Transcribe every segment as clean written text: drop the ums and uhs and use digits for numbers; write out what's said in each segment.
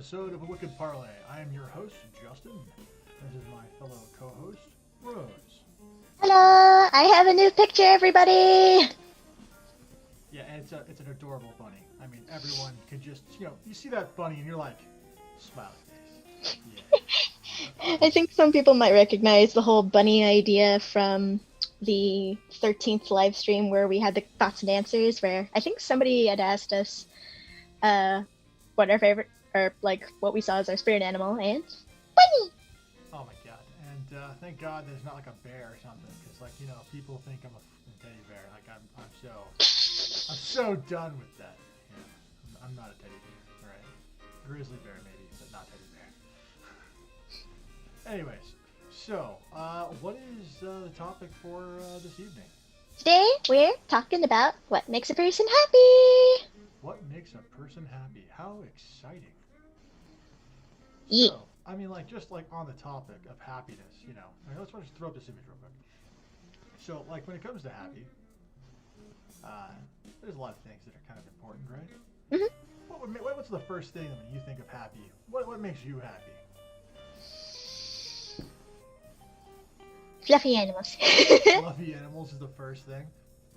episode of Wicked Parley. I am your host, Justin. This is my fellow co-host, Rose. Hello! I have a new picture, everybody! Yeah, and it's an adorable bunny. I mean, everyone could just, you see that bunny and you're like, smiley face. Yeah. I think some people might recognize the whole bunny idea from the 13th live stream where we had the thoughts and answers, where I think somebody had asked us what our favorite, or like what we saw as our spirit animal, and bunny! Oh my god. And thank God there's not like a bear or something, because people think I'm a teddy bear. Like I'm so done with that. Yeah, I'm not a teddy bear. All right, grizzly bear maybe, but not teddy bear. Anyways, so what is the topic for this evening? Today we're talking about what makes a person happy! What makes a person happy? How exciting! Yeah. So, I mean, just on the topic of happiness, let's just throw up this image real quick. So, when it comes to happy, there's a lot of things that are kind of important, right? Mm-hmm. What's the first thing when you think of happy? What makes you happy? Fluffy animals. Fluffy animals is the first thing.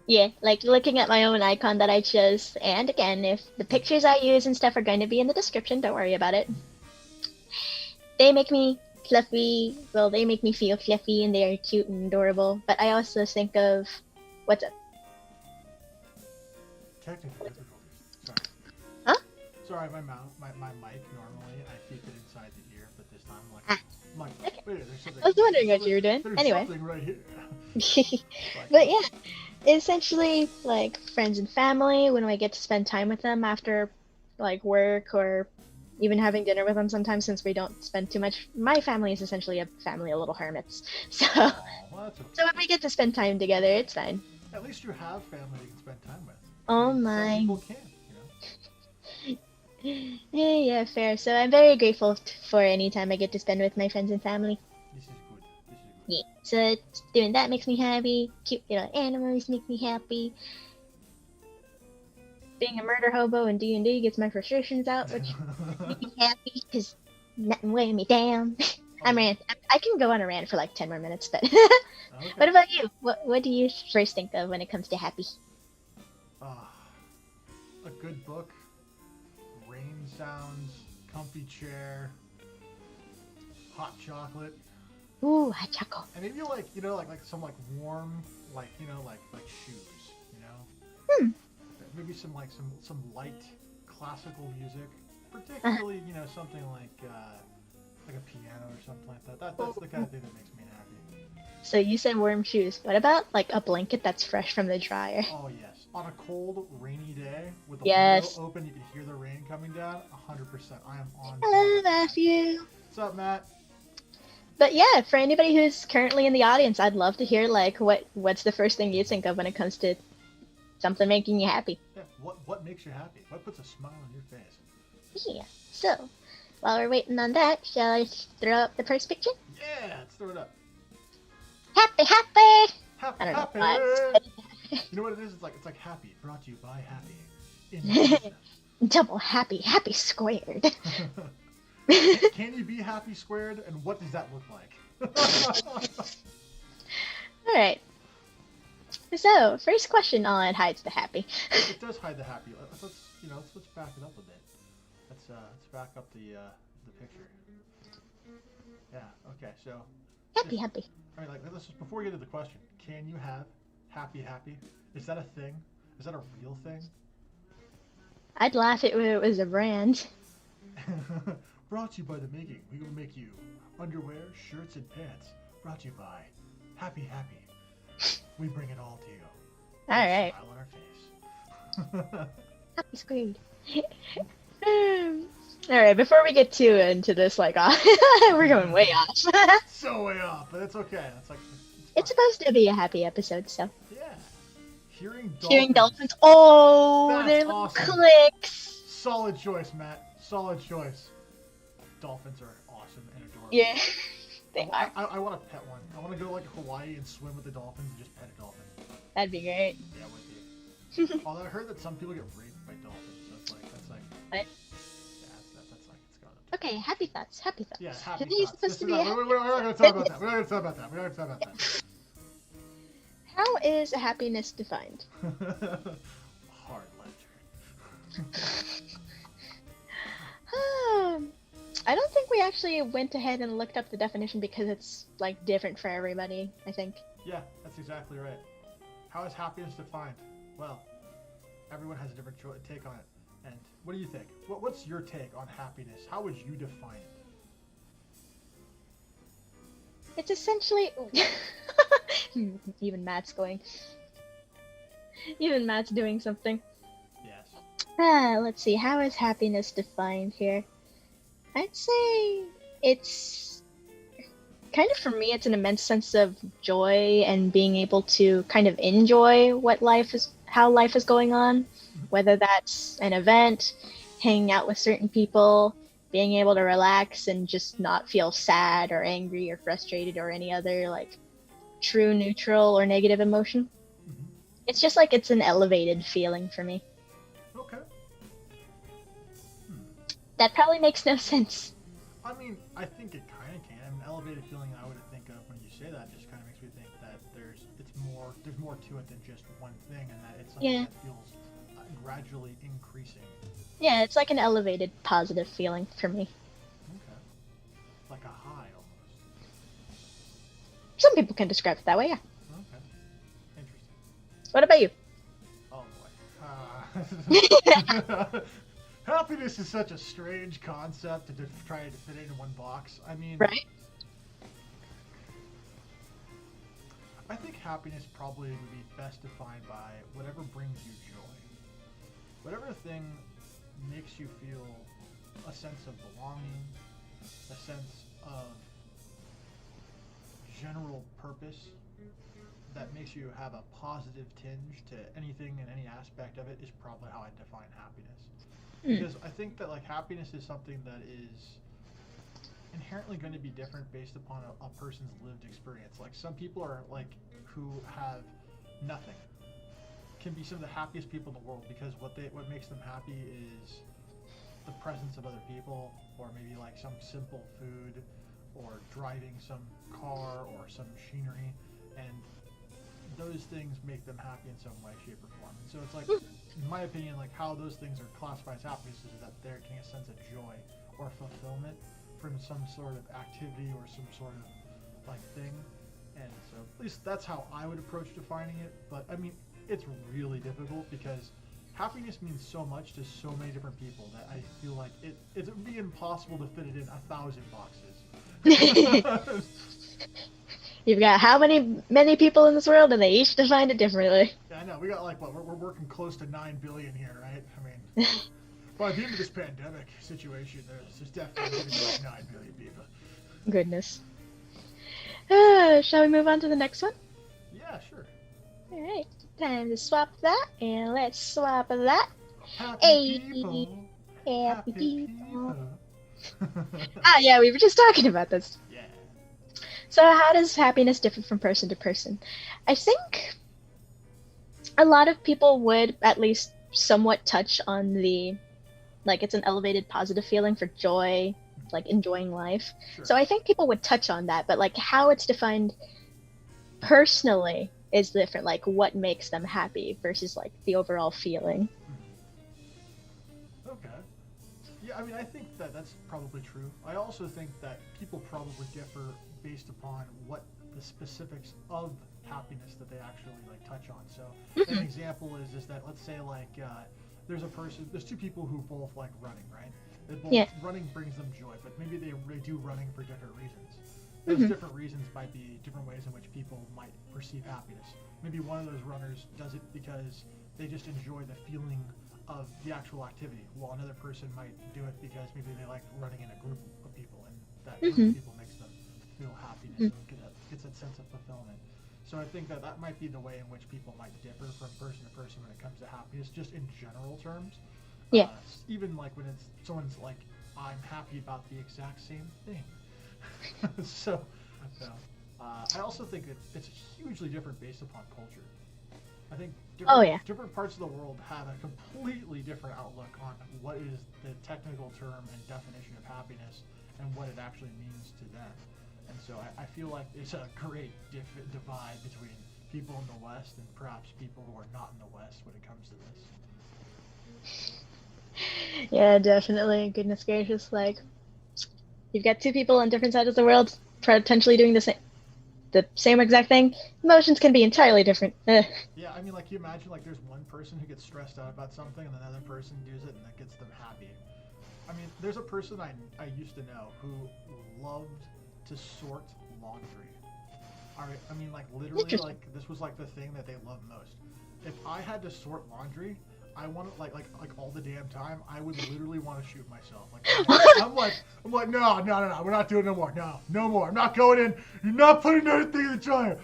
Yeah, like looking at my own icon that I chose, and again, if the pictures I use and stuff are going to be in the description, don't worry about it. They make me fluffy, well, they make me feel fluffy and they're cute and adorable, but I also think of, what's up? Technical difficulties. Sorry. Huh? Sorry, my mic, normally I keep it inside the ear, but this time I'm like, Okay. wait, there's something. I was wondering what you were doing. There's Anyway. something right here. But yeah, essentially, friends and family, when we get to spend time with them after, work or even having dinner with them sometimes, since we don't spend too much. My family is essentially a family of little hermits. So, Well, that's okay. so when we get to spend time together, it's fine. At least you have family you can spend time with. Oh Some my. people can't, Yeah, fair. So I'm very grateful for any time I get to spend with my friends and family. This is good. Yeah. So doing that makes me happy. Cute little animals make me happy. Being a murder hobo in D&D gets my frustrations out, which makes me happy because nothing weighing me down. I can go on a rant for 10 more minutes, but Okay. what about you? What do you first think of when it comes to happy? A good book, rain sounds, comfy chair, hot chocolate, Ooh, hot chocolate. and maybe some warm shoes, Maybe some light classical music, particularly something like a piano or something like that. That's the kind of thing that makes me happy. So you said warm shoes. What about a blanket that's fresh from the dryer? Oh yes, on a cold, rainy day with the Yes. window open, you can hear the rain coming down. 100%. I am on. Hello, Matthew. What's up, Matt? But yeah, for anybody who's currently in the audience, I'd love to hear what's the first thing you think of when it comes to something making you happy. Yeah, what makes you happy? What puts a smile on your face? Yeah. So, while we're waiting on that, shall I throw up the first picture? Yeah, let's throw it up. Happy, happy. I Happy, don't know happy. why. You know what it is? It's like happy. Brought to you by Happy. In Double happy, happy squared. Can you be happy squared? And what does that look like? All right. So, first question. Oh, it hides the happy. It does hide the happy. Let's back it up a bit. Let's back up the picture. Yeah. Okay. So. Happy, happy. I mean, let's just, before we get to the question, can you have happy? Is that a thing? Is that a real thing? I'd laugh if it was a brand. Brought to you by the making. We will make you underwear, shirts, and pants. Brought to you by Happy. We bring it all to you. All right. Smile on our face. Happy squared. All right, before we get too into this, we're going way off. So way off, but it's okay. It's supposed to be a happy episode, so. Yeah. Hearing dolphins. Oh, That's their little awesome. clicks. Solid choice, Matt. Solid choice. Dolphins are awesome and adorable. Yeah, they are. I want to pet one. I want to go to Hawaii and swim with the dolphins and just pet a dolphin. That'd be great. Yeah, it would be. Although I heard that some people get raped by dolphins, so that's like. What? Yeah, that's it's got a Okay, happy thoughts. Happy thoughts. Yeah, happy Today's thoughts. supposed to be a We're not going to talk about that. We're not going to talk about that. We're not going to talk about that. How is happiness defined? Hard ledger. I don't think we actually went ahead and looked up the definition because it's like different for everybody, I think. Yeah, that's exactly right. How is happiness defined? Well, everyone has a different take on it. And what do you think? What's your take on happiness? How would you define it? It's essentially even Matt's going. Even Matt's doing something. Yes. Let's see. How is happiness defined here? I'd say it's kind of, for me, it's an immense sense of joy and being able to kind of enjoy how life is going on, whether that's an event, hanging out with certain people, being able to relax and just not feel sad or angry or frustrated or any other like true neutral or negative emotion. Mm-hmm. It's just like it's an elevated feeling for me. Okay. That probably makes no sense. I mean, I think it kind of can. An elevated feeling I would think of when you say that just kind of makes me think that there's more to it than just one thing, and that it's something that feels gradually increasing. Yeah, it's like an elevated positive feeling for me. Okay. Like a high almost. Some people can describe it that way, yeah. Okay. Interesting. What about you? Oh boy. Happiness is such a strange concept to try to fit it in one box. I mean, right? I think happiness probably would be best defined by whatever brings you joy. Whatever thing makes you feel a sense of belonging, a sense of general purpose that makes you have a positive tinge to anything and any aspect of it is probably how I define happiness. Because I think that like happiness is something that is inherently going to be different based upon a person's lived experience. Like some people are like who have nothing can be some of the happiest people in the world because what makes them happy is the presence of other people, or maybe like some simple food, or driving some car or some machinery, and those things make them happy in some way, shape, or form. And so it's like, in my opinion, like how those things are classified as happiness is that they're getting a sense of joy or fulfillment from some sort of activity or some sort of like thing. And so at least that's how I would approach defining it. But I mean, it's really difficult because happiness means so much to so many different people that I feel like it would be impossible to fit it in 1,000 boxes. You've got how many people in this world, and they each define it differently. Yeah, I know. We got like what we're working close to 9 billion here, right? I mean, by the end of this pandemic situation, there's definitely going to be like 9 billion people. Goodness. Shall we move on to the next one? Yeah, sure. All right, time to swap that, and let's swap that. Happy people. Happy people. Yeah, we were just talking about this. Yeah. So how does happiness differ from person to person? I think a lot of people would at least somewhat touch on like it's an elevated positive feeling for joy, like enjoying life. Sure. So I think people would touch on that, but like how it's defined personally is different, like what makes them happy versus like the overall feeling. Okay. Yeah, I mean, I think that's probably true. I also think that people probably differ based upon what the specifics of happiness that they actually like touch on. So an example is that let's say like there's two people who both like running, right? They both running brings them joy, but maybe they do running for different reasons. Those different reasons might be different ways in which people might perceive happiness. Maybe one of those runners does it because they just enjoy the feeling of the actual activity, while another person might do it because maybe they like running in a group of people, and that group of people makes them feel happiness and gets that sense of fulfillment. So I think that might be the way in which people might differ from person to person when it comes to happiness, just in general terms. Yeah. Even like when someone's like, I'm happy about the exact same thing. So I also think that it's hugely different based upon culture. I think Oh yeah. different parts of the world have a completely different outlook on what is the technical term and definition of happiness and what it actually means to them. And so I feel like there's a great divide between people in the West and perhaps people who are not in the West when it comes to this. Yeah, definitely. Goodness gracious, like you've got two people on different sides of the world potentially doing the same exact thing. Emotions can be entirely different. Yeah, I mean, like, you imagine, like, there's one person who gets stressed out about something and another person does it and that gets them happy. I mean, there's a person I used to know who loved to sort laundry. All right, I mean, like, literally, like, this was, like, the thing that they loved most. If I had to sort laundry, I want to, like all the damn time, I would literally want to shoot myself. Like, I'm like, no, we're not doing no more. No more. I'm not going in. You're not putting anything in the dryer.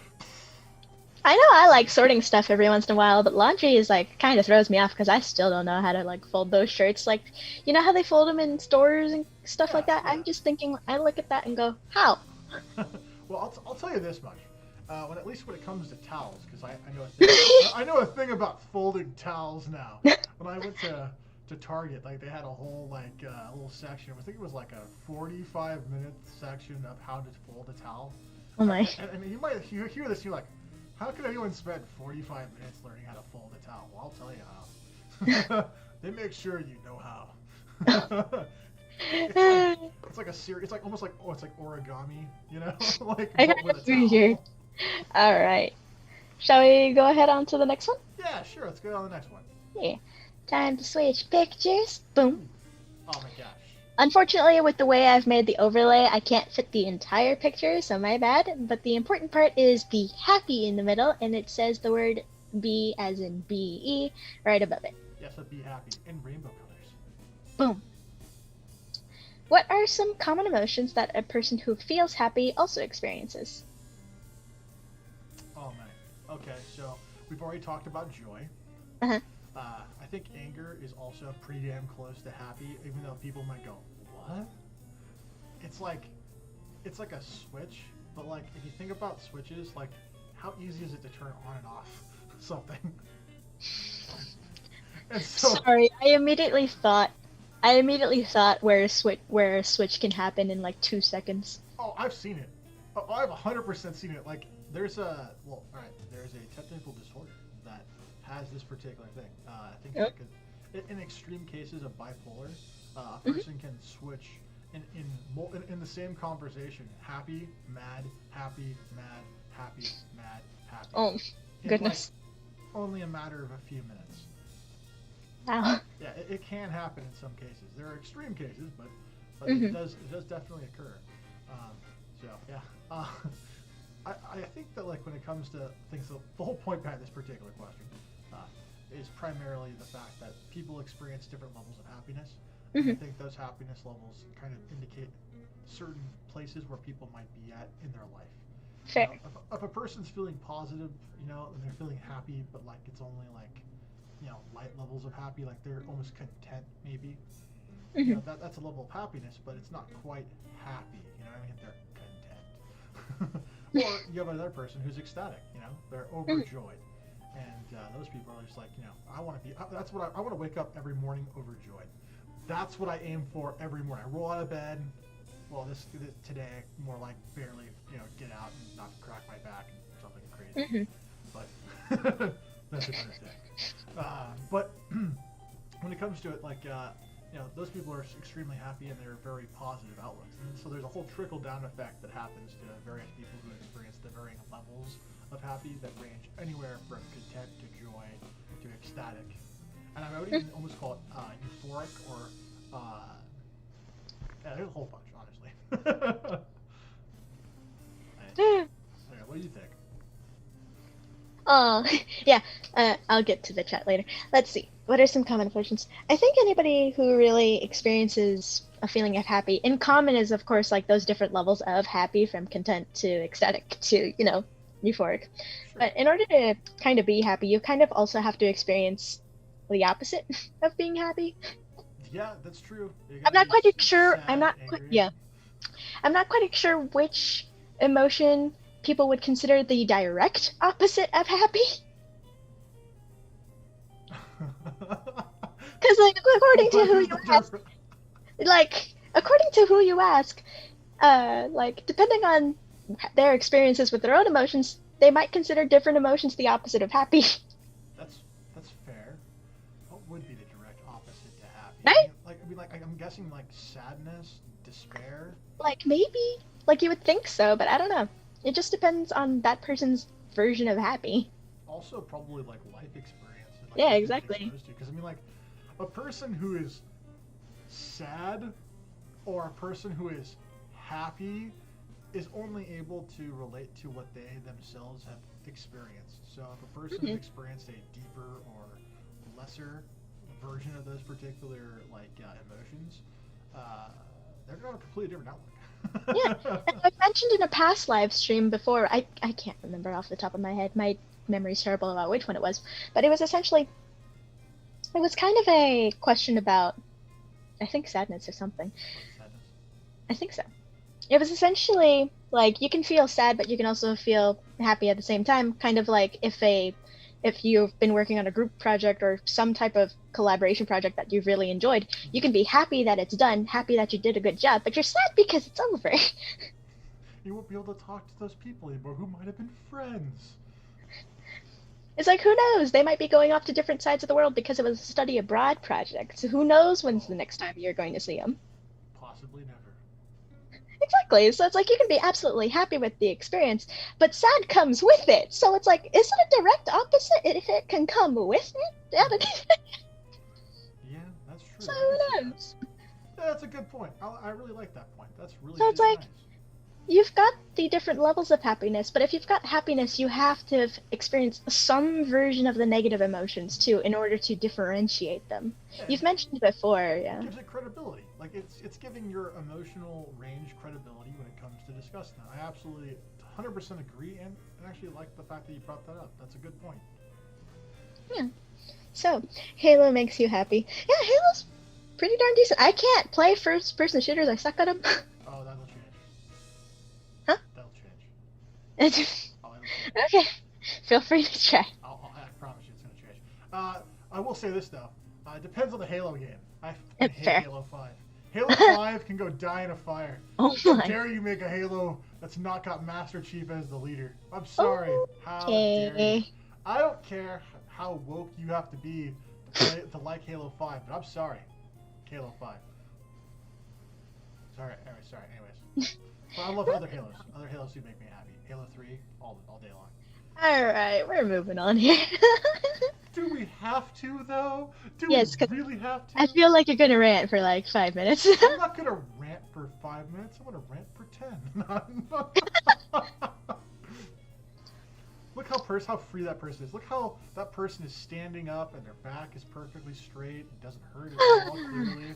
I know I like sorting stuff every once in a while, but laundry is like kind of throws me off because I still don't know how to like fold those shirts. Like, you know how they fold them in stores and stuff like that? Yeah. I'm just thinking, I look at that and go, how? Well, I'll tell you this much. At least when it comes to towels, because I know a thing about folding towels now. When I went to Target, like they had a whole like little section. I think it was like a 45-minute section of how to fold a towel. Oh my! And you might hear this, you're like, how could anyone spend 45 minutes learning how to fold a towel? Well, I'll tell you how. They make sure you know how. It's like a series. It's like almost like it's like origami, you know, like I with a towel. Here. All right. Shall we go ahead on to the next one? Yeah, sure. Let's go on to the next one. Yeah. Time to switch pictures. Boom. Oh my gosh. Unfortunately, with the way I've made the overlay, I can't fit the entire picture, so my bad. But the important part is be happy in the middle, and it says the word be as in B-E right above it. Yes, so be happy in rainbow colors. Boom. What are some common emotions that a person who feels happy also experiences? Oh man. Okay, so we've already talked about joy. Uh-huh. I think anger is also pretty damn close to happy, even though people might go, what? It's like a switch, but like if you think about switches, like how easy is it to turn on and off something? And so, sorry, I immediately thought where a switch can happen in like 2 seconds. Oh, I've seen it. Oh, I've 100% seen it. Like there's a technical disorder that has this particular thing. I think Yep. in extreme cases of bipolar, a person can switch in the same conversation, happy, mad, happy, mad, happy, mad, happy. Oh, goodness. Like only a matter of a few minutes. Wow. Yeah, it can happen in some cases. There are extreme cases, but it does definitely occur. So yeah, I think that like when it comes to things, the whole point behind this particular question is primarily the fact that people experience different levels of happiness. And I think those happiness levels kind of indicate certain places where people might be at in their life. Fair. You know, if a person's feeling positive, you know, and they're feeling happy, but like it's only like, you know, light levels of happy, like they're almost content maybe. You know, that's a level of happiness, but it's not quite happy. You know what I mean? They're content. Or you have another person who's ecstatic. You know, they're overjoyed, and those people are just like, you know, I want to be. That's what I want to wake up every morning overjoyed. That's what I aim for every morning. I roll out of bed. Well, this today more like barely, you know, get out and not crack my back and something crazy. But that's a better thing. But when it comes to it, like, you know, those people are extremely happy and they're very positive outlooks. And so there's a whole trickle-down effect that happens to various people who experience the varying levels of happy that range anywhere from content to joy to ecstatic. And I would even almost call it euphoric or, yeah, there's a whole bunch, honestly. Okay, what do you think? Yeah, I'll get to the chat later. Let's see. What are some common emotions? I think anybody who really experiences a feeling of happy, in common is, of course, like those different levels of happy from content to ecstatic to, you know, euphoric. Sure. But in order to kind of be happy, you kind of also have to experience the opposite of being happy. Yeah, that's true. I'm not quite sure. Sad, I'm not quite sure which emotion people would consider the direct opposite of happy. Because like according to who What is you the ask, difference? like according to who you ask, like depending on their experiences with their own emotions, they might consider different emotions the opposite of happy. That's that's fair. What would be the direct opposite to happy? Right? I'm guessing like sadness, despair. Like maybe, like you would think so, but I don't know. It just depends on that person's version of happy. Also, probably like life experience and like Yeah, what they've been exactly. exposed to. Because I mean, like a person who is sad or a person who is happy is only able to relate to what they themselves have experienced. So if a person has Hmm. experienced a deeper or lesser version of those particular emotions, uh, they're gonna have a completely different Yeah, outlook. and I've mentioned in a past live stream before. I can't remember off the top of my head. My memory's terrible about which one it was, but it was essentially it was kind of a question about I think sadness or something. What sadness? I think so. It was essentially like you can feel sad, but you can also feel happy at the same time. Kind of like if you've been working on a group project or some type of collaboration project that you've really enjoyed, you can be happy that it's done, happy that you did a good job, but you're sad because it's over. You won't be able to talk to those people anymore who might have been friends. It's like who knows? They might be going off to different sides of the world because it was a study abroad project. So who knows when's the Oh, next time you're going to see them? possibly never. Exactly. So it's like you can be absolutely happy with the experience, but sad comes with it. So it's like, is it a direct opposite if it can come with it? Yeah, that's true. So I can see who that. knows? Yeah, that's a good point. I really like that point. That's really So it's nice. like you've got the different levels of happiness, but if you've got happiness, you have to have experienced some version of the negative emotions too in order to differentiate them. Yeah, You've mentioned before, it yeah. gives it credibility. Like it's giving your emotional range credibility when it comes to discussing that. I absolutely 100% agree and actually like the fact that you brought that up. That's a good point. Yeah. So, Halo makes you happy. Yeah, Halo's pretty darn decent. I can't play first person shooters, I suck at them. Oh, that'll change. Huh? That'll change. Okay, Oh, it'll change. feel free to try. I promise you it's going to change. I will say this though. It depends on the Halo game. I fucking hate Fair. Halo 5. Halo 5 can go die in a fire. Oh How my. dare you make a Halo that's not got Master Chief as the leader? I'm sorry. How dare you? Okay. I don't care how woke you have to be to like Halo 5, but I'm sorry. Halo 5. Sorry. Anyways. But I love other Halos. Other Halos do make me happy. Halo 3, all day long. Alright, we're moving on here. Do we have to though? Do Yes, we 'cause really have to? I feel like you're gonna rant for like 5 minutes. I'm not gonna rant for 5 minutes. I'm gonna rant for 10. Look how free that person is. Look how that person is standing up and their back is perfectly straight and doesn't hurt at all clearly.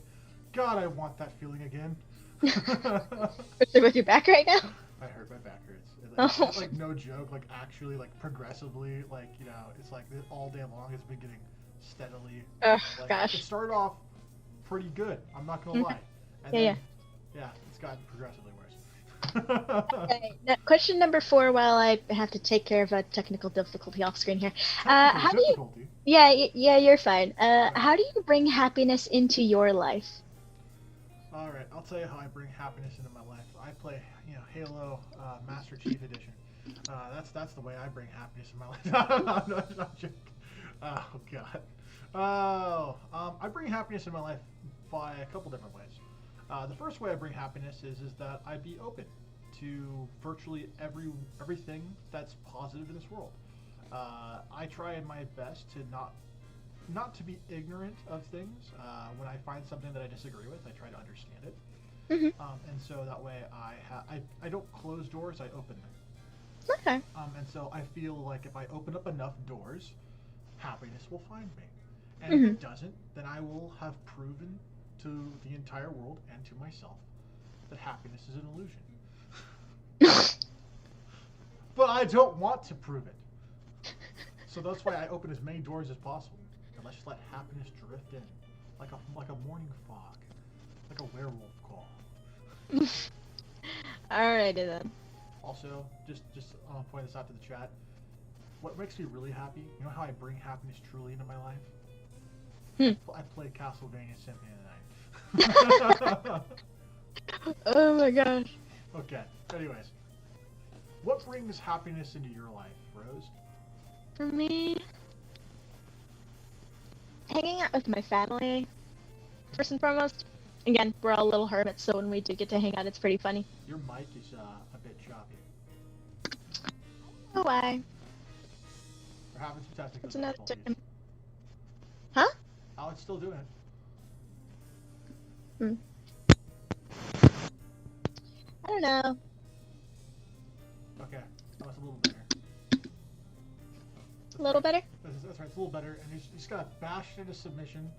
God, I want that feeling again. Especially with your back right now. I hurt my back hurts. Oh. Like no joke, like actually like progressively, like it's like all day long it's been getting steadily. Oh Like, it gosh. started off pretty good. I'm not gonna lie. And Yeah, yeah, it's gotten progressively worse. Okay, now, question number 4. While I have to take care of a technical difficulty off screen here. How do you? Difficulty. Yeah, you're fine. How do you bring happiness into your life? All right, I'll tell you how I bring happiness into my life. I play, Halo Master Chief Edition. That's the way I bring happiness in my life. No, I'm not joking. Oh God. I bring happiness in my life by a couple different ways. The first way I bring happiness is that I be open to virtually everything that's positive in this world. I try my best to not to be ignorant of things. When I find something that I disagree with, I try to understand it. Hmm. And so that way I don't close doors, I open them. Okay. And so I feel like if I open up enough doors, happiness will find me. And if it doesn't, then I will have proven to the entire world and to myself that happiness is an illusion. But I don't want to prove it. So that's why I open as many doors as possible. And let's just let happiness drift in. Like a morning fog. Like a werewolf call. Alrighty then. Also, just I'll point this out to the chat. What makes me really happy, you know how I bring happiness truly into my life? Hmm. I played Castlevania Symphony of the Night. Oh my gosh. Okay. Anyways, what brings happiness into your life, Rose? For me, hanging out with my family, first and foremost. Again, we're all little hermits, so when we do get to hang out, it's pretty funny. Your mic is a bit choppy. Oh, why? We're having some technical It's another difficulties. time. Huh? Oh, it's still doing it. Hmm. I don't know. Okay. Oh, it's a little better. A little better? That's right. It's a little better. And you just gotta bash it into submission,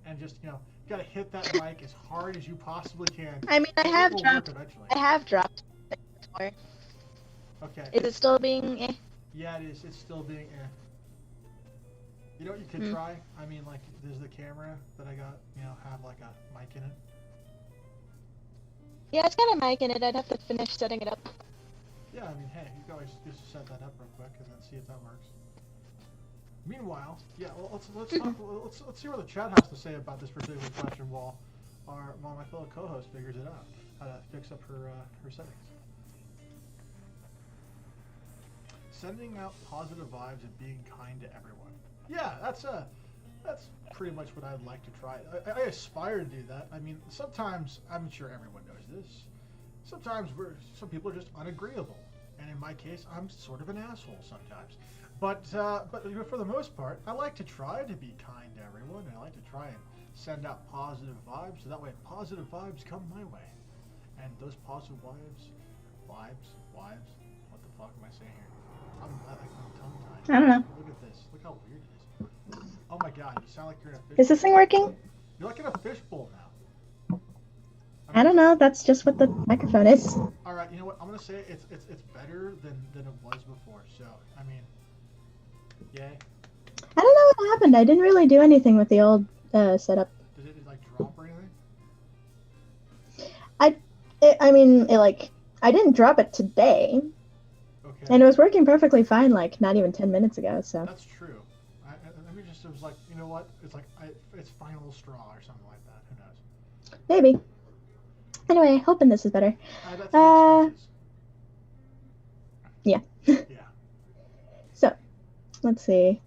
and just you gotta hit that mic as hard as you possibly can. I mean, I have dropped. Eventually. I have dropped it before. Okay. Is it still being? Eh? Yeah, it is. It's still being. You know what you could try? I mean, like, there's the camera that I got. Have like a mic in it. Yeah, it's got a mic in it. I'd have to finish setting it up. Yeah, I mean, hey, you can always just set that up real quick and then see if that works. Meanwhile, yeah, well, let's see what the chat has to say about this particular question while my fellow co-host figures it out, how to fix up her settings. Sending out positive vibes and being kind to everyone. Yeah, that's pretty much what I'd like to try. I aspire to do that. I mean, sometimes, I'm sure everyone knows this, sometimes some people are just unagreeable. And in my case, I'm sort of an asshole sometimes. But for the most part, I like to try to be kind to everyone, and I like to try and send out positive vibes, so that way positive vibes come my way. And those positive vibes, what the fuck am I saying here? I'm tongue-tied. I don't know. Look at this. Look how weird it is. Oh my god, you sound like you're in a fishbowl. Is this thing working? You're like in a fishbowl now. I don't know. That's just what the microphone is. All right, you know what? I'm gonna say it's better than it was before. So I mean, yay. I don't know what happened. I didn't really do anything with the old setup. Did it like drop or anything? I didn't drop it today. Okay. And it was working perfectly fine, like not even 10 minutes ago. So. That's true. It was like, you know what? It's like it's final straw or something like that. Who knows? Maybe. Anyway, hoping this is better. Yeah. Yeah. So, let's see.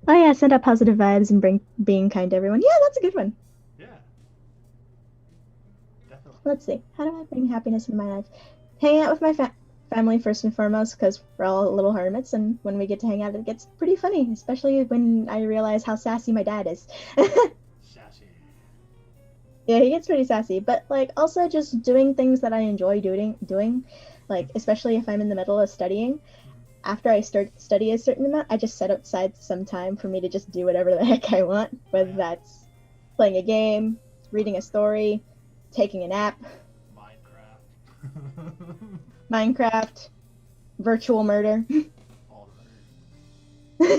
Oh yeah, send out positive vibes and being kind to everyone. Yeah, that's a good one. Yeah. Definitely. Let's see. How do I bring happiness into my life? Hanging out with my family first and foremost, because we're all little hermits, and when we get to hang out, it gets pretty funny, especially when I realize how sassy my dad is. Sassy. Yeah, he gets pretty sassy, but like also just doing things that I enjoy doing, like especially if I'm in the middle of studying. After I study a certain amount, I just set aside some time for me to just do whatever the heck I want, whether that's playing a game, reading a story, taking a nap. Minecraft, virtual murder. All murder.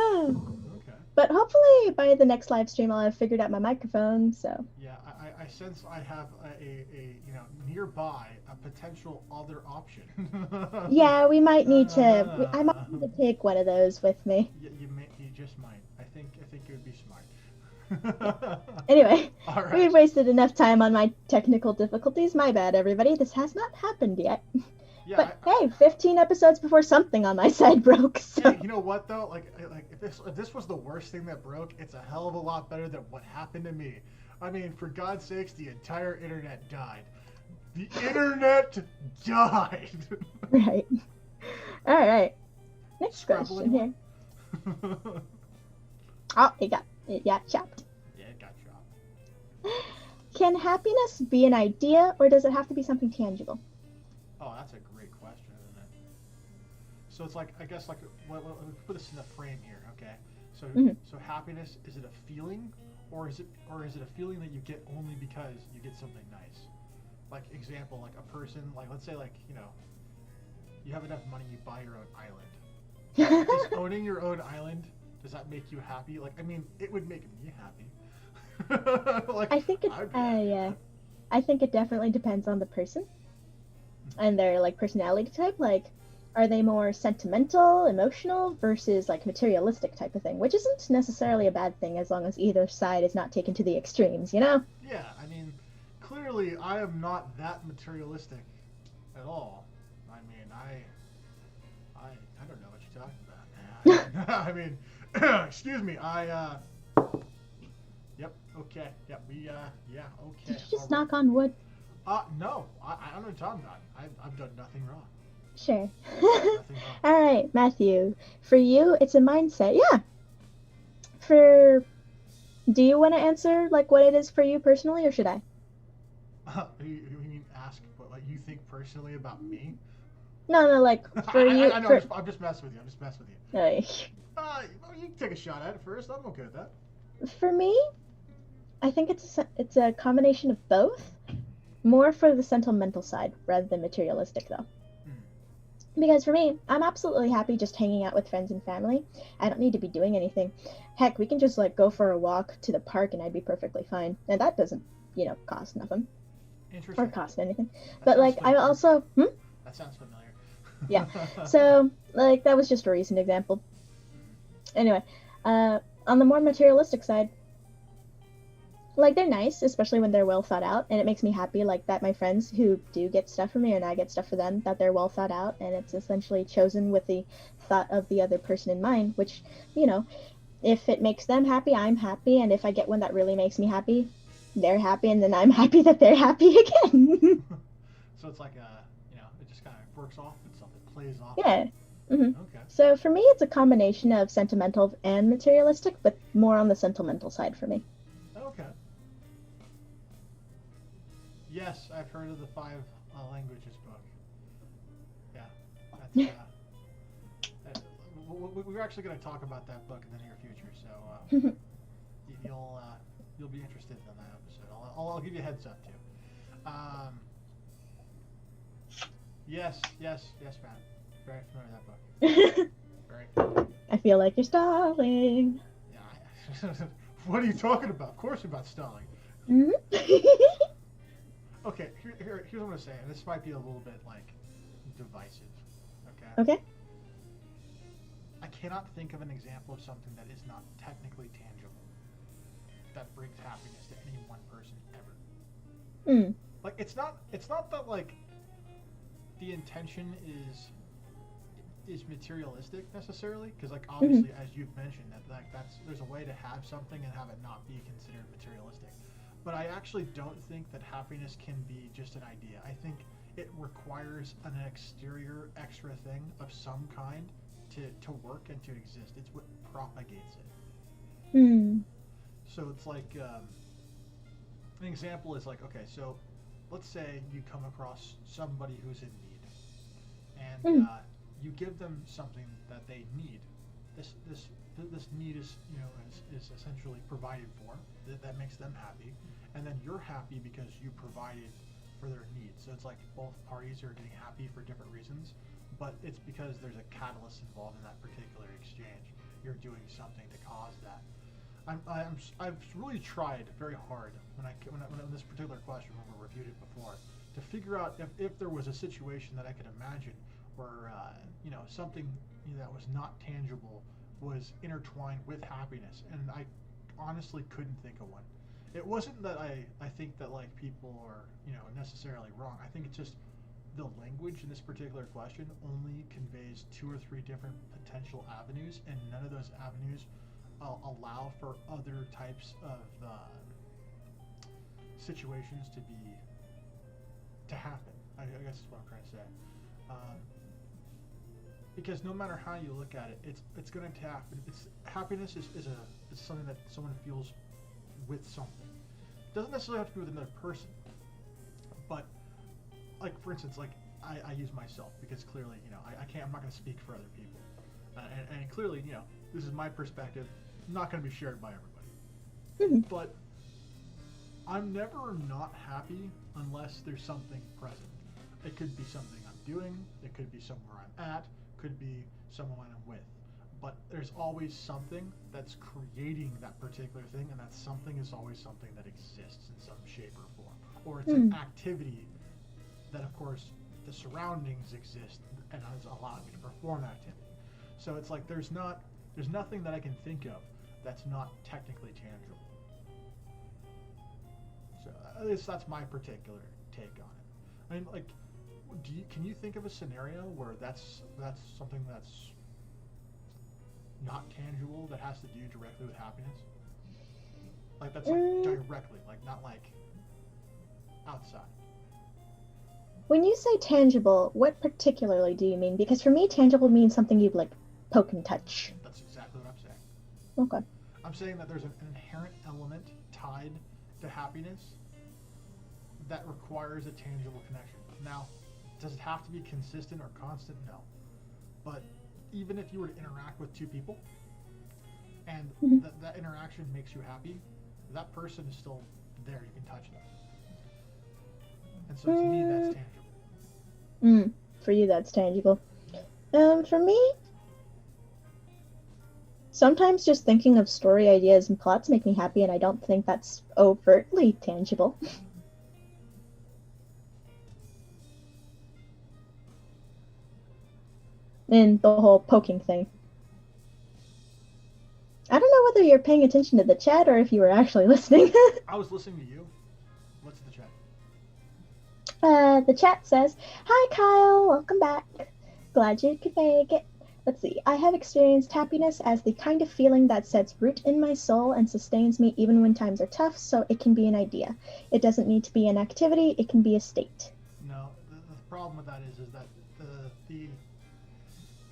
Okay. But hopefully by the next live stream I'll have figured out my microphone, so. Yeah, I sense I have a nearby a potential other option. Yeah, we might need to. I might need to take one of those with me. You just might. I think it would be smart. Anyway, all right. We've wasted enough time on my technical difficulties. My bad, everybody. This has not happened yet. Yeah, but hey, 15 episodes before something on my side broke. So. Yeah, you know what though? Like if this was the worst thing that broke, it's a hell of a lot better than what happened to me. I mean, for God's sakes, the entire internet died. The internet died. Right. All right. Next question here. Oh, it got chopped. Yeah, it got chopped. Can happiness be an idea, or does it have to be something tangible? Oh, that's a great question, isn't it? So it's like, I guess, like, let me put this in a frame here, okay? So, so happiness, is it a feeling, or is it a feeling that you get only because you get something nice? Like, example, like a person, like, let's say, like, you have enough money, you buy your own island. Just owning your own island, does that make you happy? Like, I mean, it would make me happy. Like, I think it, yeah. I think it definitely depends on the person and their like personality type. Like, Are they more sentimental, emotional, versus like materialistic type of thing? Which isn't necessarily a bad thing as long as either side is not taken to the extremes, you know? Yeah, I mean, clearly I am not that materialistic at all. I mean, I don't know what you're talking about. I mean, excuse me. Yep. Okay. Yep. Yeah. Okay. Did you All just right. knock on wood? No. I don't know what you're talking about. I've done nothing wrong. Sure. Nothing wrong. All right, Matthew. For you, it's a mindset. Yeah. For Do you want to answer like what it is for you personally, or should I? You mean ask what you think personally about me? No, no, like for you I know. for. I'm just messing with you. I'm just messing with you. Uh, Well, you can take a shot at it first. I'm okay with that. for me, I think it's a combination of both. More for the sentimental side rather than materialistic, though. Hmm. Because for me, I'm absolutely happy just hanging out with friends and family. I don't need to be doing anything. Heck, we can just like go for a walk to the park and I'd be perfectly fine. And that doesn't, cost nothing or Interesting. cost anything. That But sounds like I familiar. also, That sounds familiar. yeah. So like that was just a recent example. Anyway, on the more materialistic side, like they're nice, especially when they're well thought out, and it makes me happy like that my friends who do get stuff for me and I get stuff for them, that they're well thought out and it's essentially chosen with the thought of the other person in mind, which, you know, if it makes them happy, I'm happy, and if I get one that really makes me happy, they're happy, and then I'm happy that they're happy again. So it's like it just kind of works off itself. It plays off. Yeah. Okay. So for me, it's a combination of sentimental and materialistic, but more on the sentimental side for me. Okay. Yes, I've heard of the five languages book. Yeah, that's. We're actually going to talk about that book in the near future, so you'll be interested in that episode. I'll give you a heads up too. Yes, Matt. Very familiar with that book. Very. I feel like you're stalling. Yeah. What are you talking about? Of course, about stalling. Mhm. Okay, here's what I'm gonna say, and this might be a little bit like divisive. Okay. Okay. I cannot think of an example of something that is not technically tangible that brings happiness to any one person ever. Mm. Like it's not that like the intention is materialistic necessarily, because like obviously as you've mentioned that like there's a way to have something and have it not be considered materialistic. But I actually don't think that happiness can be just an idea. I think it requires an exterior extra thing of some kind to work and to exist. It's what propagates it. Mm. So it's like an example is like, okay, so let's say you come across somebody who's in need, and you give them something that they need. This need is is essentially provided for. That makes them happy, and then you're happy because you provided for their needs. So it's like both parties are getting happy for different reasons, but it's because there's a catalyst involved in that particular exchange. You're doing something to cause that. I've really tried very hard when this particular question, when we reviewed it before, to figure out if there was a situation that I could imagine where something that was not tangible was intertwined with happiness, and I honestly couldn't think of one. It wasn't that I think that like people are necessarily wrong. I think it's just the language in this particular question only conveys 2 or 3 different potential avenues, and none of those avenues allow for other types of situations to happen. I guess is what I'm trying to say. Because no matter how you look at it, it's going to happen. Happiness is something that someone feels with something. It doesn't necessarily have to be with another person, but like for instance, like I use myself because clearly I'm not going to speak for other people, and clearly this is my perspective, not going to be shared by everybody. But I'm never not happy unless there's something present. It could be something I'm doing. It could be somewhere I'm at. Could be someone I'm with. But there's always something that's creating that particular thing, and that something is always something that exists in some shape or form. Or it's an activity that, of course, the surroundings exist and has allowed me to perform activity. So it's like there's nothing that I can think of that's not technically tangible. So at least that's my particular take on it. I mean, like, can you think of a scenario where that's something that's not tangible that has to do directly with happiness? Like that's like directly, like not like outside. When you say tangible, what particularly do you mean? Because for me, tangible means something you'd like poke and touch. That's exactly what I'm saying. Okay. I'm saying that there's an inherent element tied to happiness that requires a tangible connection. Now, does it have to be consistent or constant? No. But even if you were to interact with two people and that interaction makes you happy, that person is still there. You can touch them. And so to me, that's tangible. For you, that's tangible. For me, sometimes just thinking of story ideas and plots make me happy, and I don't think that's overtly tangible. And the whole poking thing. I don't know whether you're paying attention to the chat or if you were actually listening. I was listening to you. What's the chat? The chat says, "Hi Kyle, welcome back. Glad you could make it. Let's see. I have experienced happiness as the kind of feeling that sets root in my soul and sustains me even when times are tough, so it can be an idea. It doesn't need to be an activity, it can be a state." No, the problem with that is that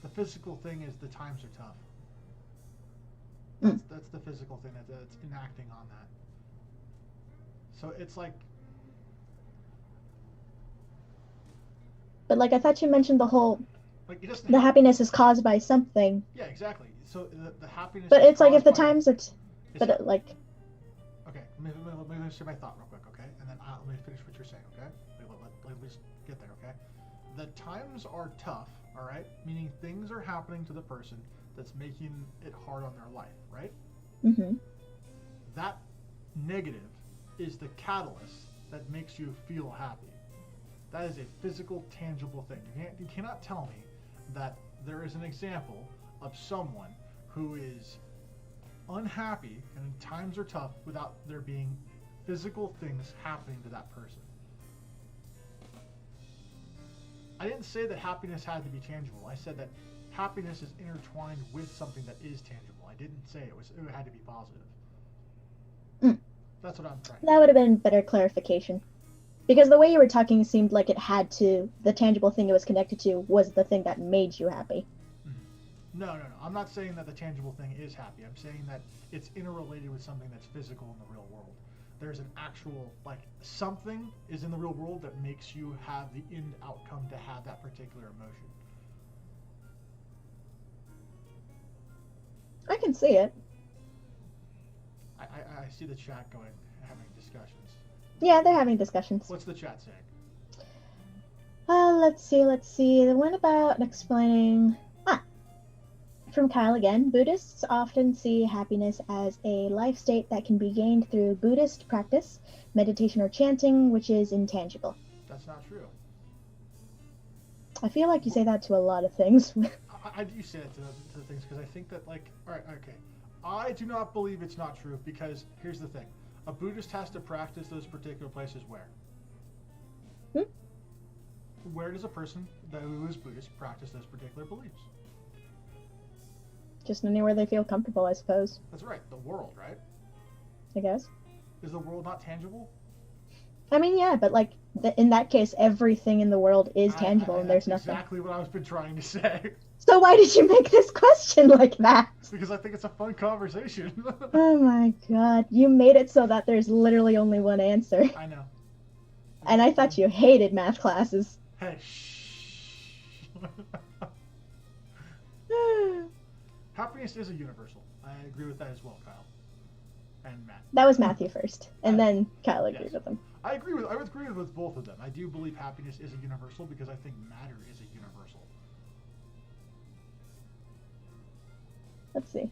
the physical thing is the times are tough. That's the physical thing that's enacting on that. So it's like... But like I thought you mentioned the whole... Like the happiness is caused by something. Yeah, exactly. So the happiness... But it's like if the times are... Okay, let me say my thought real quick, okay? And then let me finish what you're saying, okay? Let me just get there, okay? The times are tough, all right? Meaning things are happening to the person that's making it hard on their life, right? Mm-hmm. That negative is the catalyst that makes you feel happy. That is a physical, tangible thing. You cannot tell me that there is an example of someone who is unhappy and times are tough without there being physical things happening to that person. I didn't say that happiness had to be tangible. I said that happiness is intertwined with something that is tangible. I didn't say it had to be positive. That's what I'm trying. That would have been better clarification. Because the way you were talking seemed like it had to, the tangible thing it was connected to was the thing that made you happy. No. I'm not saying that the tangible thing is happy. I'm saying that it's interrelated with something that's physical in the real world. There's an actual, like, something is in the real world that makes you have the end outcome to have that particular emotion. I can see it. I see the chat having discussions. Yeah, they're having discussions. What's the chat saying? Let's see. The one about explaining... From Kyle again, Buddhists often see happiness as a life state that can be gained through Buddhist practice, meditation or chanting, which is intangible. That's not true. I feel like you say that to a lot of things. I do say it to things because I think that, like, alright, okay. I do not believe it's not true because here's the thing. A Buddhist has to practice those particular places where? Where does a person who is Buddhist practice those particular beliefs? Just anywhere they feel comfortable, I suppose. That's right. The world, right? I guess. Is the world not tangible? I mean, yeah, but like in that case, everything in the world is tangible, and there's nothing. Exactly what I've been trying to say. So why did you make this question like that? Because I think it's a fun conversation. Oh my god, you made it so that there's literally only one answer. I know. And I thought you hated math classes. Hey, shh. Happiness is a universal. I agree with that as well, Kyle. And Matt. That was Matthew first, and then Kyle agreed with him. I would agree with both of them. I do believe happiness is a universal because I think matter is a universal. Let's see.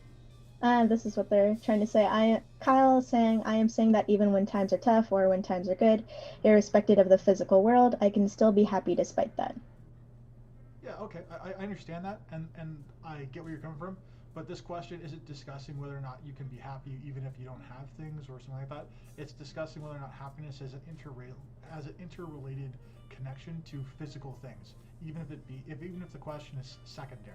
This is what they're trying to say. Kyle is saying, I am saying that even when times are tough or when times are good, irrespective of the physical world, I can still be happy despite that. Yeah, okay, I understand that, and I get where you're coming from. But this question isn't discussing whether or not you can be happy even if you don't have things or something like that. It's discussing whether or not happiness is as an interrelated connection to physical things, even if the question is secondary.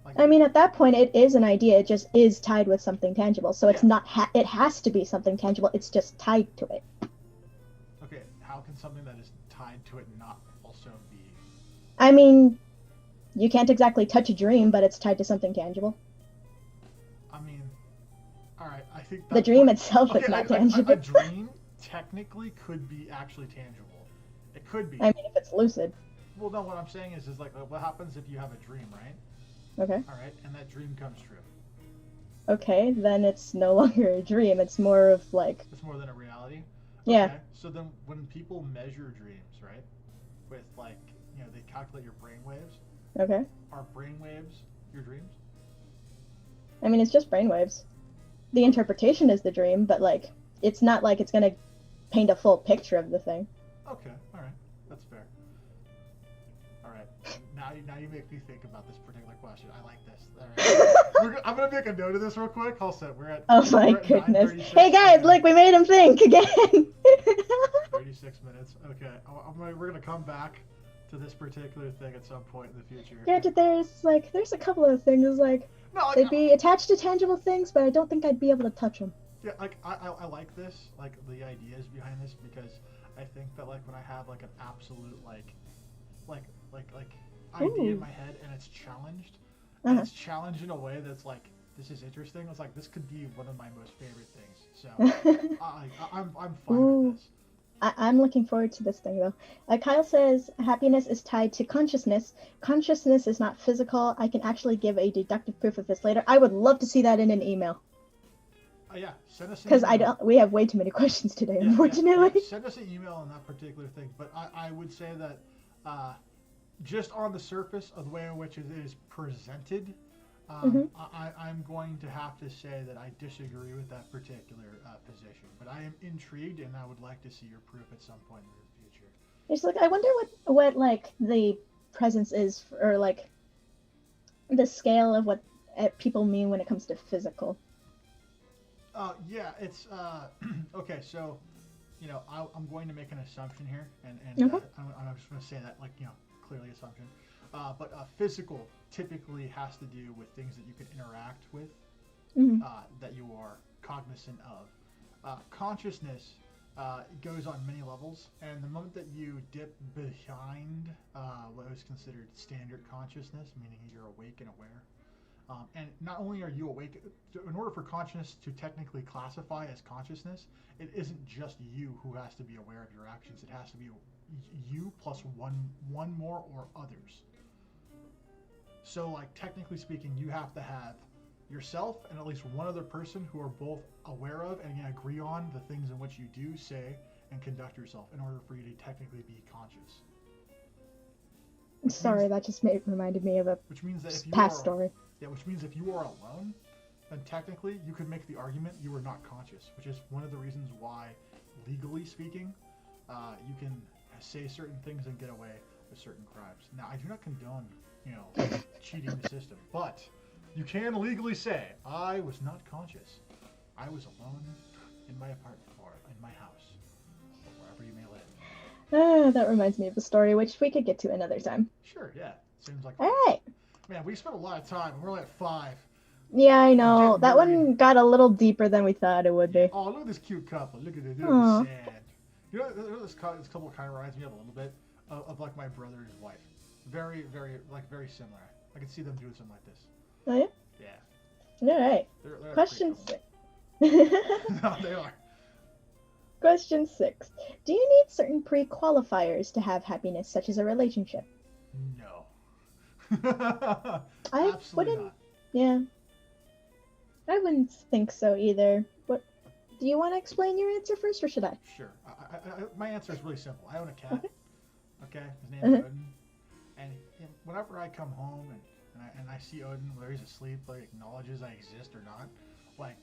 Like, I mean, at that point, it is an idea. It just is tied with something tangible. So it's yeah. not. It has to be something tangible. It's just tied to it. Okay, how can something that is tied to it not also be? I mean, you can't exactly touch a dream, but it's tied to something tangible. I mean, all right, I think The that's dream what. itself Okay, is not tangible. a dream technically could be actually tangible. It could be. I mean, if it's lucid. Well, no, what I'm saying is like, what happens if you have a dream, right? Okay. All right, and that dream comes true. Okay, then it's no longer a dream. It's more of like. It's more than a reality. Yeah. Okay, so then when people measure dreams, right, with like, they calculate your brain waves. Okay. Are brain waves your dreams? I mean, it's just brainwaves. The interpretation is the dream, but like, it's not like it's gonna paint a full picture of the thing. Okay, all right, that's fair. All right, now you make me think about this particular question. I like this. All right, I'm gonna make a note of this real quick. All set. We're at. Oh my we're at goodness! 9:36. Hey guys, look, we made him think again. 36 minutes. Okay, we're gonna come back to this particular thing at some point in the future. Yeah, there's a couple of things like. No, like, they'd be attached to tangible things, but I don't think I'd be able to touch them. Yeah, like I like this, like the ideas behind this, because I think that like when I have like an absolute like idea in my head and it's challenged, and it's challenged in a way that's like, this is interesting. It's like, this could be one of my most favorite things. So I'm fine with this. I'm looking forward to this thing, though. Kyle says, happiness is tied to consciousness. Consciousness is not physical. I can actually give a deductive proof of this later. I would love to see that in an email. Yeah, send us an because email. we have way too many questions today, unfortunately. Yeah. Send us an email on that particular thing. But I would say that just on the surface of the way in which it is presented, I'm going to have to say that I disagree with that particular position. But I am intrigued, and I would like to see your proof at some point in the future. It's like, I wonder what like the presence is, or like the scale of what people mean when it comes to physical. Yeah, it's okay. So, I'm going to make an assumption here, and I'm just going to say that, like, clearly assumption. But physical typically has to do with things that you can interact with, that you are cognizant of. Consciousness goes on many levels, and the moment that you dip behind what is considered standard consciousness, meaning you're awake and aware, and not only are you awake, in order for consciousness to technically classify as consciousness, it isn't just you who has to be aware of your actions. It has to be you plus one more or others. So, like, technically speaking, you have to have yourself and at least one other person who are both aware of and agree on the things in which you do, say, and conduct yourself in order for you to technically be conscious. That just reminded me of a past story. Yeah, which means if you are alone, then technically you could make the argument you are not conscious, which is one of the reasons why, legally speaking, you can say certain things and get away with certain crimes. Now, I do not condone, cheating the system, but you can legally say, I was not conscious. I was alone in my apartment or in my house, or wherever you may live. That reminds me of a story which we could get to another time. Sure, yeah. Seems like. All right. Man, we spent a lot of time. We're only at 5. Yeah, I know. That one got a little deeper than we thought it would be. Oh, look at this cute couple. Look at it. Look at the sand. This couple kind of reminds me of a little bit of like my brother and his wife. Very, very, very similar. I could see them doing something like this. Oh, yeah? Yeah. All right. They're Question 6. No, they are. Question 6. Do you need certain pre-qualifiers to have happiness, such as a relationship? No. I wouldn't. Not. Yeah. I wouldn't think so either. What? Do you want to explain your answer first, or should I? Sure. My answer is really simple. I own a cat. Okay. His name is Odin. And whenever I come home and and I see Odin, whether he's asleep, like acknowledges I exist or not, like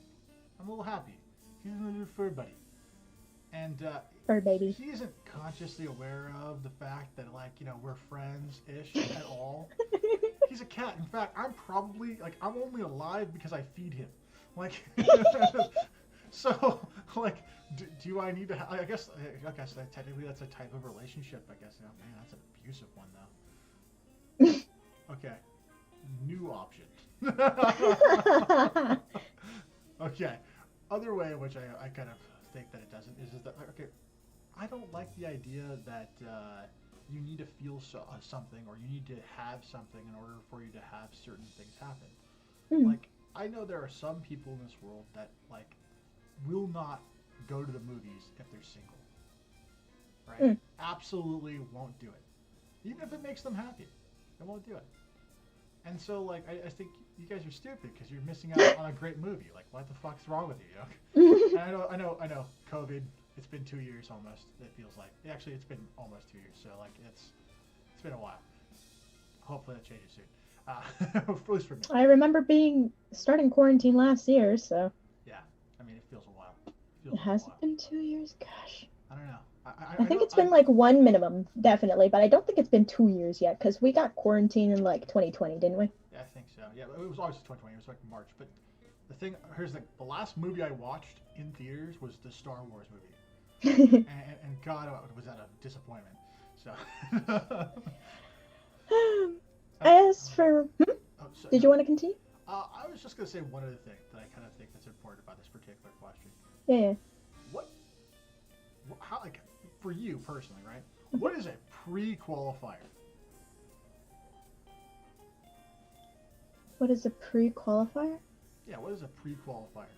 I'm a little happy. He's a little fur buddy, and Fur baby. he isn't consciously aware of the fact that like we're friends-ish at all. He's a cat. In fact, I'm probably like I'm only alive because I feed him. Like, so like, do I need to? I guess technically that's a type of relationship. I guess. Oh, man, that's an abusive one though. Okay, new option. Okay, other way in which I kind of think that it doesn't is that okay, I don't like the idea that you need to feel something or you need to have something in order for you to have certain things happen. Like I know there are some people in this world that like will not go to the movies if they're single, right? Absolutely won't do it, even if it makes them happy. They won't do it. And so, like, I think you guys are stupid because you're missing out on a great movie. Like, what the fuck's wrong with you? And I know. COVID. It's been 2 years almost. It feels like. Actually, it's been almost 2 years. So, like, it's been a while. Hopefully, that changes soon. At least for me. I remember starting quarantine last year, so. Yeah, I mean, it feels a while. It hasn't been 2 years. Gosh. I don't know. I think it's been like one minimum, definitely, but I don't think it's been 2 years yet because we got quarantined in like 2020, didn't we? Yeah, I think so. Yeah, it was always 2020. It was like March. But the thing, here's the last movie I watched in theaters was the Star Wars movie, and God, was that a disappointment. So. As for, did you want to continue? I was just gonna say one other thing that I kind of think that's important about this particular question. Yeah. How, like, for you personally, right? What is a pre-qualifier? What is a pre-qualifier? Yeah, what is a pre-qualifier?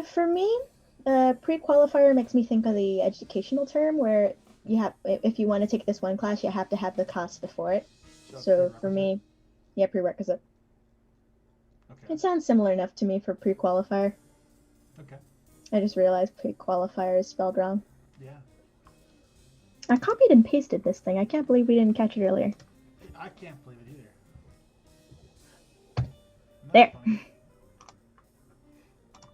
For me, pre-qualifier makes me think of the educational term where you have, if you want to take this one class, you have to have the cost before it. So for me, yeah, prerequisite. Okay. It sounds similar enough to me for pre-qualifier. Okay. I just realized pre-qualifier is spelled wrong. Yeah. I copied and pasted this thing. I can't believe we didn't catch it earlier. I can't believe it either. There.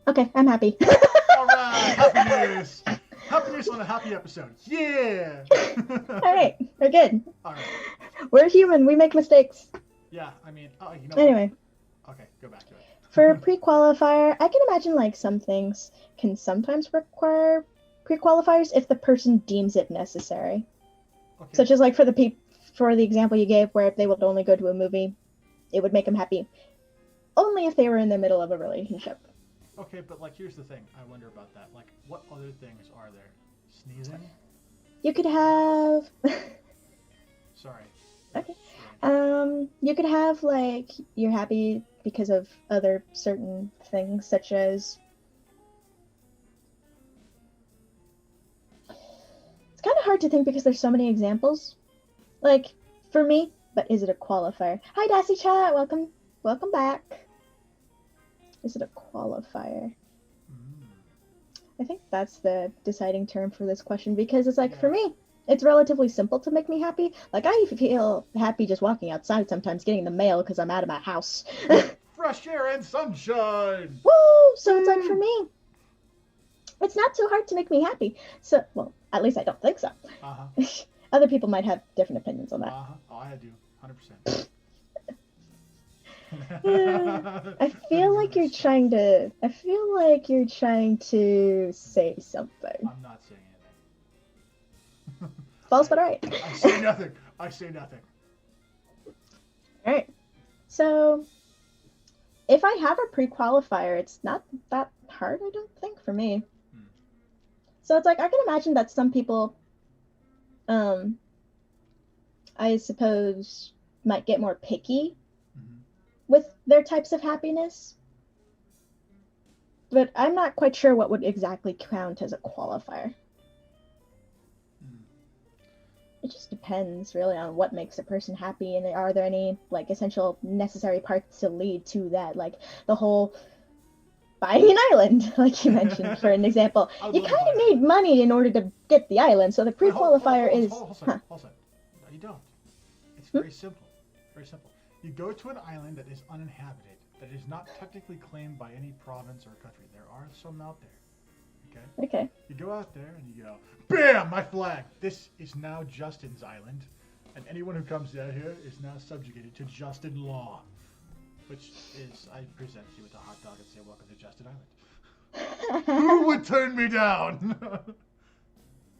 Okay, I'm happy. All right, happy news. Happy news on a happy episode. Yeah. All right, we're good. All right. We're human. We make mistakes. Yeah, I mean, Anyway. Okay, go back to it. For a pre-qualifier, I can imagine like some things can sometimes require pre-qualifiers if the person deems it necessary. Okay. Such as like for the example you gave where if they would only go to a movie, it would make them happy. Only if they were in the middle of a relationship. Okay, but like here's the thing. I wonder about that. Like what other things are there? Sneezing? You could have Sorry. Okay. You could have like you're happy because of other certain things such as it's kind of hard to think because there's so many examples. Like for me, but is it a qualifier? Hi Dassy Chat, welcome back. Is it a qualifier? I think that's the deciding term for this question because it's like for me, it's relatively simple to make me happy. Like I feel happy just walking outside sometimes, getting the mail because I'm out of my house. Fresh air and sunshine. Woo! So it's like for me, it's not too hard to make me happy. So, well, at least I don't think so. Other people might have different opinions on that. Oh, I do, 100%. I feel like you're trying to. I feel like you're trying to say something. I'm not saying anything. False, but alright. I say nothing. Alright. So, if I have a pre-qualifier, it's not that hard, I don't think, for me. So it's like, I can imagine that some people, I suppose, might get more picky with their types of happiness. But I'm not quite sure what would exactly count as a qualifier. It just depends really on what makes a person happy, and are there any like essential necessary parts to lead to that, like the whole buying an island, like you mentioned for an example. You kind of need money in order to get the island, so the pre-qualifier is... Hold on. No, you don't. It's very simple. Very simple. You go to an island that is uninhabited, that is not technically claimed by any province or country. There are some out there. Okay? Okay. You go out there and you go, BAM! My flag! This is now Justin's island. And anyone who comes out here is now subjugated to Justin law. Which is, I present you with a hot dog and say, welcome to Justin Island. Who would turn me down?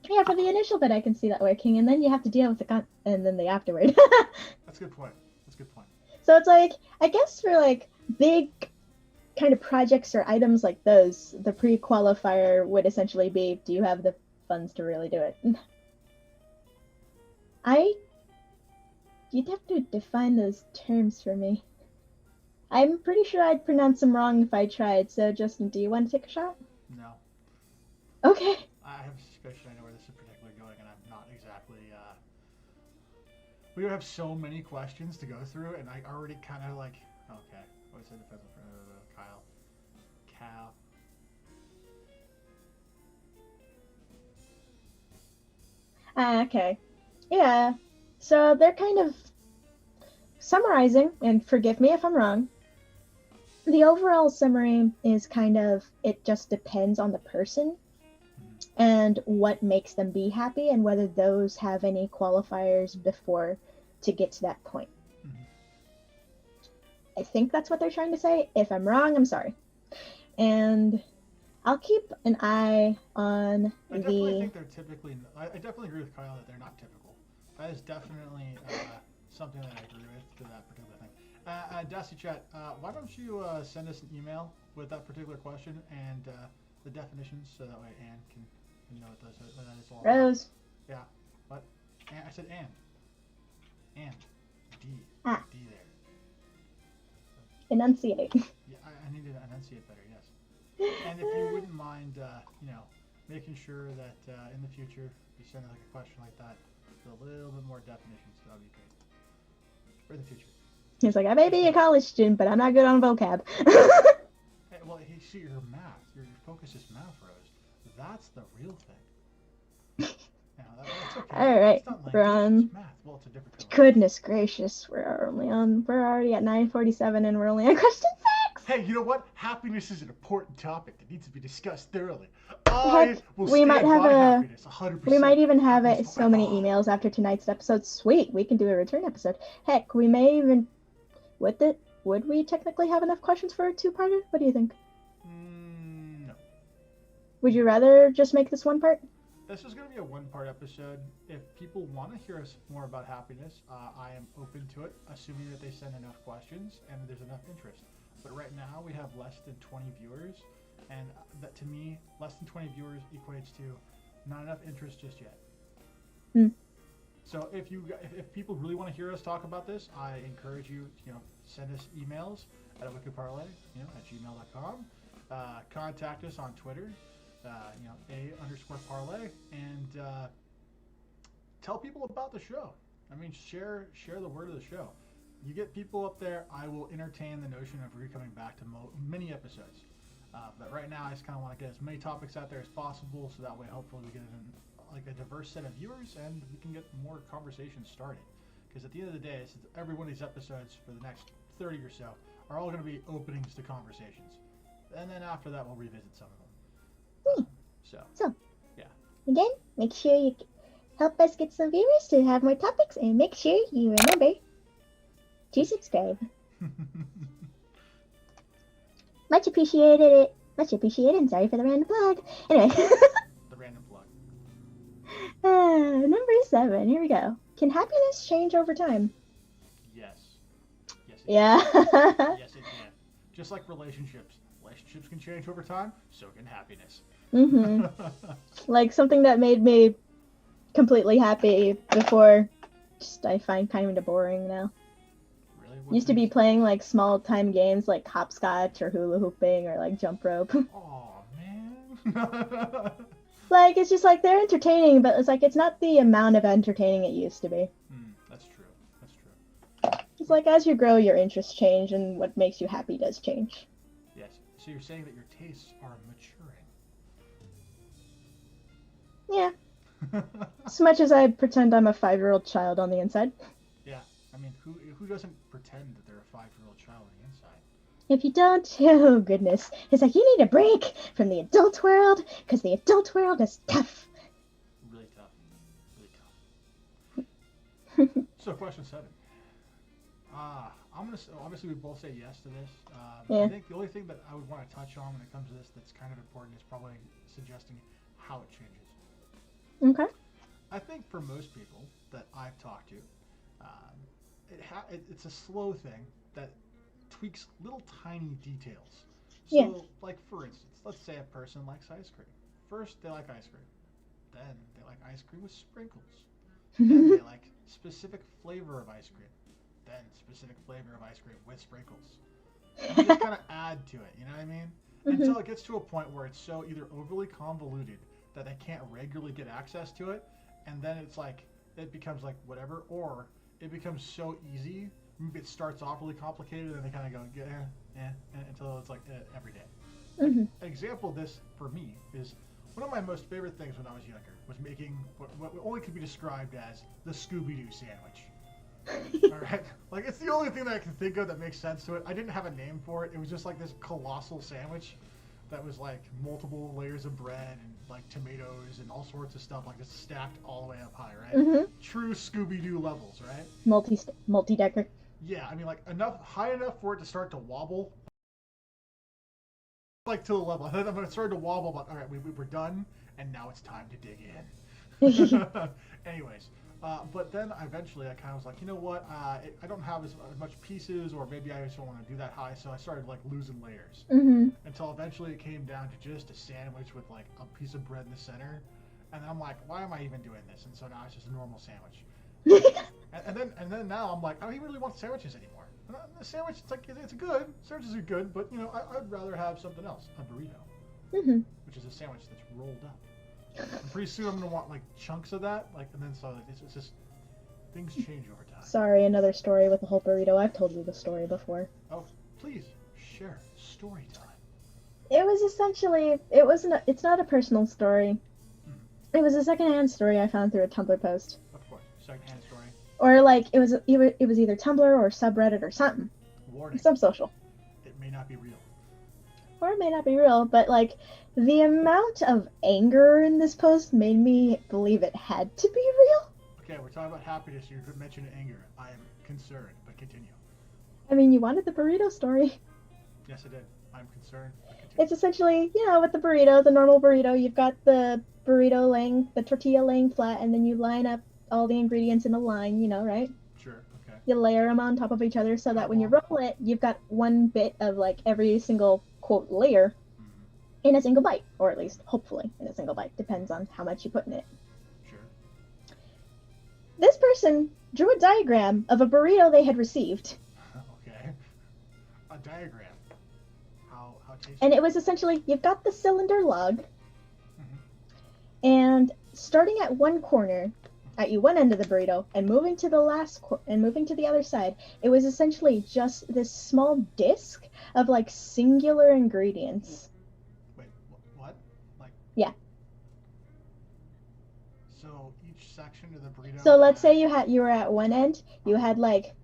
Yeah, for the initial bit I can see that working, and then you have to deal with and then the afterward. That's a good point. That's a good point. So it's like, I guess for like big kind of projects or items like those, the pre-qualifier would essentially be, do you have the funds to really do it? You'd have to define those terms for me. I'm pretty sure I'd pronounce them wrong if I tried, so Justin, do you want to take a shot? No. Okay. I have a suspicion I know where this is particularly going, and I'm not exactly, we have so many questions to go through, and I already kind of like, okay, what's the defense of Cal? Okay. Yeah. So they're kind of summarizing, and forgive me if I'm wrong. The overall summary is kind of, it just depends on the person and what makes them be happy and whether those have any qualifiers before to get to that point. Mm-hmm. I think that's what they're trying to say. If I'm wrong, I'm sorry. And I'll keep an eye on I definitely think they're typically, I definitely agree with Kyle that they're not typical. That is definitely something that I agree with to that particular thing. Dusty Chat, why don't you send us an email with that particular question and the definitions so that way Anne can know what that is all about. Rose. Yeah. What? I said Anne. Anne. D. Ah. D there. Enunciate. Yeah, I need to enunciate better, yes. And if you wouldn't mind, making sure that in the future you send like a question like that with a little bit more definitions, that would be great. For the future. He's like, I may be a college student, but I'm not good on vocab. Hey, well, you see, your math, your focus is math, Rose. That's the real thing. That's okay. All right, it's not we're on. It's math. Well, it's a different color. Goodness gracious, we're already at 9:47, and we're only on question 6. Hey, you know what? Happiness is an important topic that needs to be discussed thoroughly. We might have happiness, 100%. We might even have it so many emails after tonight's episode. Sweet, we can do a return episode. Heck, we may even would we technically have enough questions for a 2-parter? What do you think? No. Would you rather just make this one part? This is going to be a 1-part episode. If people want to hear us more about happiness, I am open to it, assuming that they send enough questions and there's enough interest. But right now we have less than 20 viewers, and that to me, less than 20 viewers equates to not enough interest just yet. So if people really want to hear us talk about this, I encourage you, send us emails at Wicked Parley, at gmail.com. Contact us on Twitter, @A_Parley, and tell people about the show. I mean, share the word of the show. You get people up there, I will entertain the notion of coming back to many episodes. But right now, I just kind of want to get as many topics out there as possible, so that way, hopefully, we get a diverse set of viewers, and we can get more conversations started. Because at the end of the day, every one of these episodes for the next 30 or so are all going to be openings to conversations. And then after that, we'll revisit some of them. So, yeah. Again, make sure you help us get some viewers to have more topics, and make sure you remember to subscribe. Much appreciated, and sorry for the random plug. Anyway. The random plug. Number 7, here we go. Can happiness change over time? Yes. Yes, it Yeah. can. Yes, it can. Just like relationships. Relationships can change over time, so can happiness. Mm-hmm. Like something that made me completely happy before, I find kind of boring now. Really? What Used to be playing like small time games like hopscotch or hula hooping or like jump rope. Oh man. Like it's just like they're entertaining, but it's like it's not the amount of entertaining it used to be. That's true. That's true. It's like as you grow, your interests change, and what makes you happy does change. Yes. So you're saying that your tastes are maturing. Yeah. As much as I pretend I'm a 5-year-old child on the inside. Yeah. who doesn't pretend that they're a 5-year-old child on the inside? If you don't, oh goodness. It's like you need a break from the adult world, because the adult world is tough. Really tough. Really tough. So question 7. I'm gonna obviously we both say yes to this. Yeah. I think the only thing that I would want to touch on when it comes to this that's kind of important is probably suggesting how it changes. Okay. I think for most people that I've talked to, it's a slow thing that tweaks little tiny details. So, Yeah. like for instance, let's say a person likes ice cream. First, they like ice cream. Then they like ice cream with sprinkles. Then they like specific flavor of ice cream. Then specific flavor of ice cream with sprinkles. And you just kind of add to it, you know what I mean? Until it gets to a point where it's so either overly convoluted that they can't regularly get access to it, and then it's like it becomes like whatever, or it becomes so easy. Maybe it starts off really complicated, and they kind of go until it's like every day. An example of this for me is one of my most favorite things when I was younger was making what only could be described as the Scooby-Doo sandwich. All right, like it's the only thing that I can think of that makes sense to it. I didn't have a name for it. It was just like this colossal sandwich that was like multiple layers of bread and like tomatoes and all sorts of stuff, like just stacked all the way up high, right? True Scooby-Doo levels, right? Multi-decker. Yeah, I mean like high enough for it to start to wobble, like to the level. And then when it started to wobble, I'm like, all right, we're done, and now it's time to dig in. Anyways. But then eventually I kind of was like, you know what, I don't have as much pieces, or maybe I just don't want to do that high, so I started like losing layers. Until eventually it came down to just a sandwich with like a piece of bread in the center. And then I'm like, why am I even doing this? And so now it's just a normal sandwich. and then now I'm like, I don't even really want sandwiches anymore. The sandwich, it's like, it's good. Sandwiches are good, but you know, I'd rather have something else, a burrito, which is a sandwich that's rolled up. And pretty soon I'm gonna want like chunks of that, like, and then so it's just things change over time. Sorry, another story with the whole burrito. I've told you the story before. Oh, please share story time. It was essentially it's not a personal story. It was a secondhand story I found through a Tumblr post. Of course, secondhand story. Or like it was either Tumblr or subreddit or something. Warning. Some social. It may not be real. Or it may not be real, but like the amount of anger in this post made me believe it had to be real. Okay, we're talking about happiness. You mentioned anger. I am concerned, but continue. I mean, you wanted the burrito story. Yes, I did. I'm concerned, but continue. It's essentially, with the burrito, the normal burrito, you've got the tortilla laying flat, and then you line up all the ingredients in a line, right? Sure, okay. You layer them on top of each other so that when you roll it, you've got one bit of like every single quote layer in a single bite, or at least hopefully in a single bite. Depends on how much you put in it. Sure. This person drew a diagram of a burrito they had received. Okay. A diagram. How tasty? And it was essentially, you've got the cylinder log, and starting at one corner, at one end of the burrito, and moving to the other side, it was essentially just this small disc of like singular ingredients. Wait, what? Like? Yeah. So each section of the burrito. So let's say you were at one end, you had like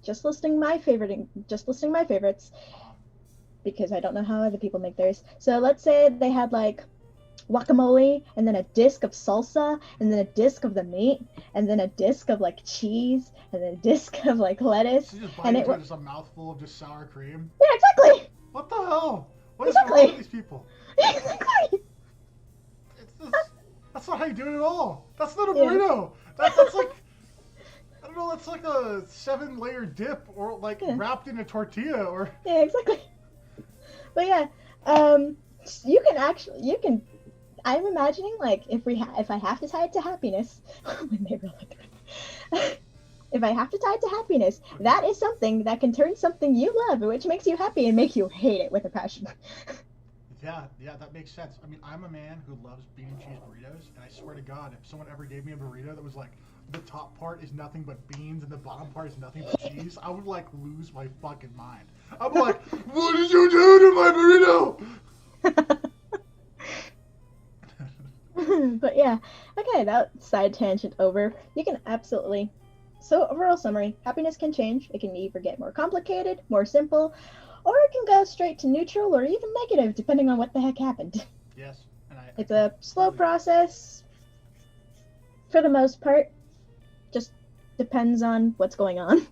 just listing my favorites, because I don't know how other people make theirs. So let's say they had like guacamole, and then a disc of salsa, and then a disc of the meat, and then a disc of like cheese, and then a disc of like lettuce. So you just bite into it, just a mouthful of just sour cream. Yeah, exactly. What the hell? What is Exactly. wrong with these people? Exactly. That's not how you do it at all. That's not a burrito. That's like, I don't know, that's like a 7-layer dip, or like wrapped in a tortilla, or. Yeah, exactly. But yeah, you can. I'm imagining like if I have to tie it to happiness, if I have to tie it to happiness, that is something that can turn something you love, which makes you happy, and make you hate it with a passion. Yeah, that makes sense. I mean, I'm a man who loves bean and cheese burritos, and I swear to God, if someone ever gave me a burrito that was like, the top part is nothing but beans and the bottom part is nothing but cheese, I would like lose my fucking mind. I'm like, what did you do to my burrito? But yeah, okay, that side tangent over. You can absolutely So overall summary, happiness can change. It can either get more complicated, more simple, or it can go straight to neutral or even negative, depending on what the heck happened. Yes, and I It's a slow completely process for the most part. Just depends on what's going on. agree.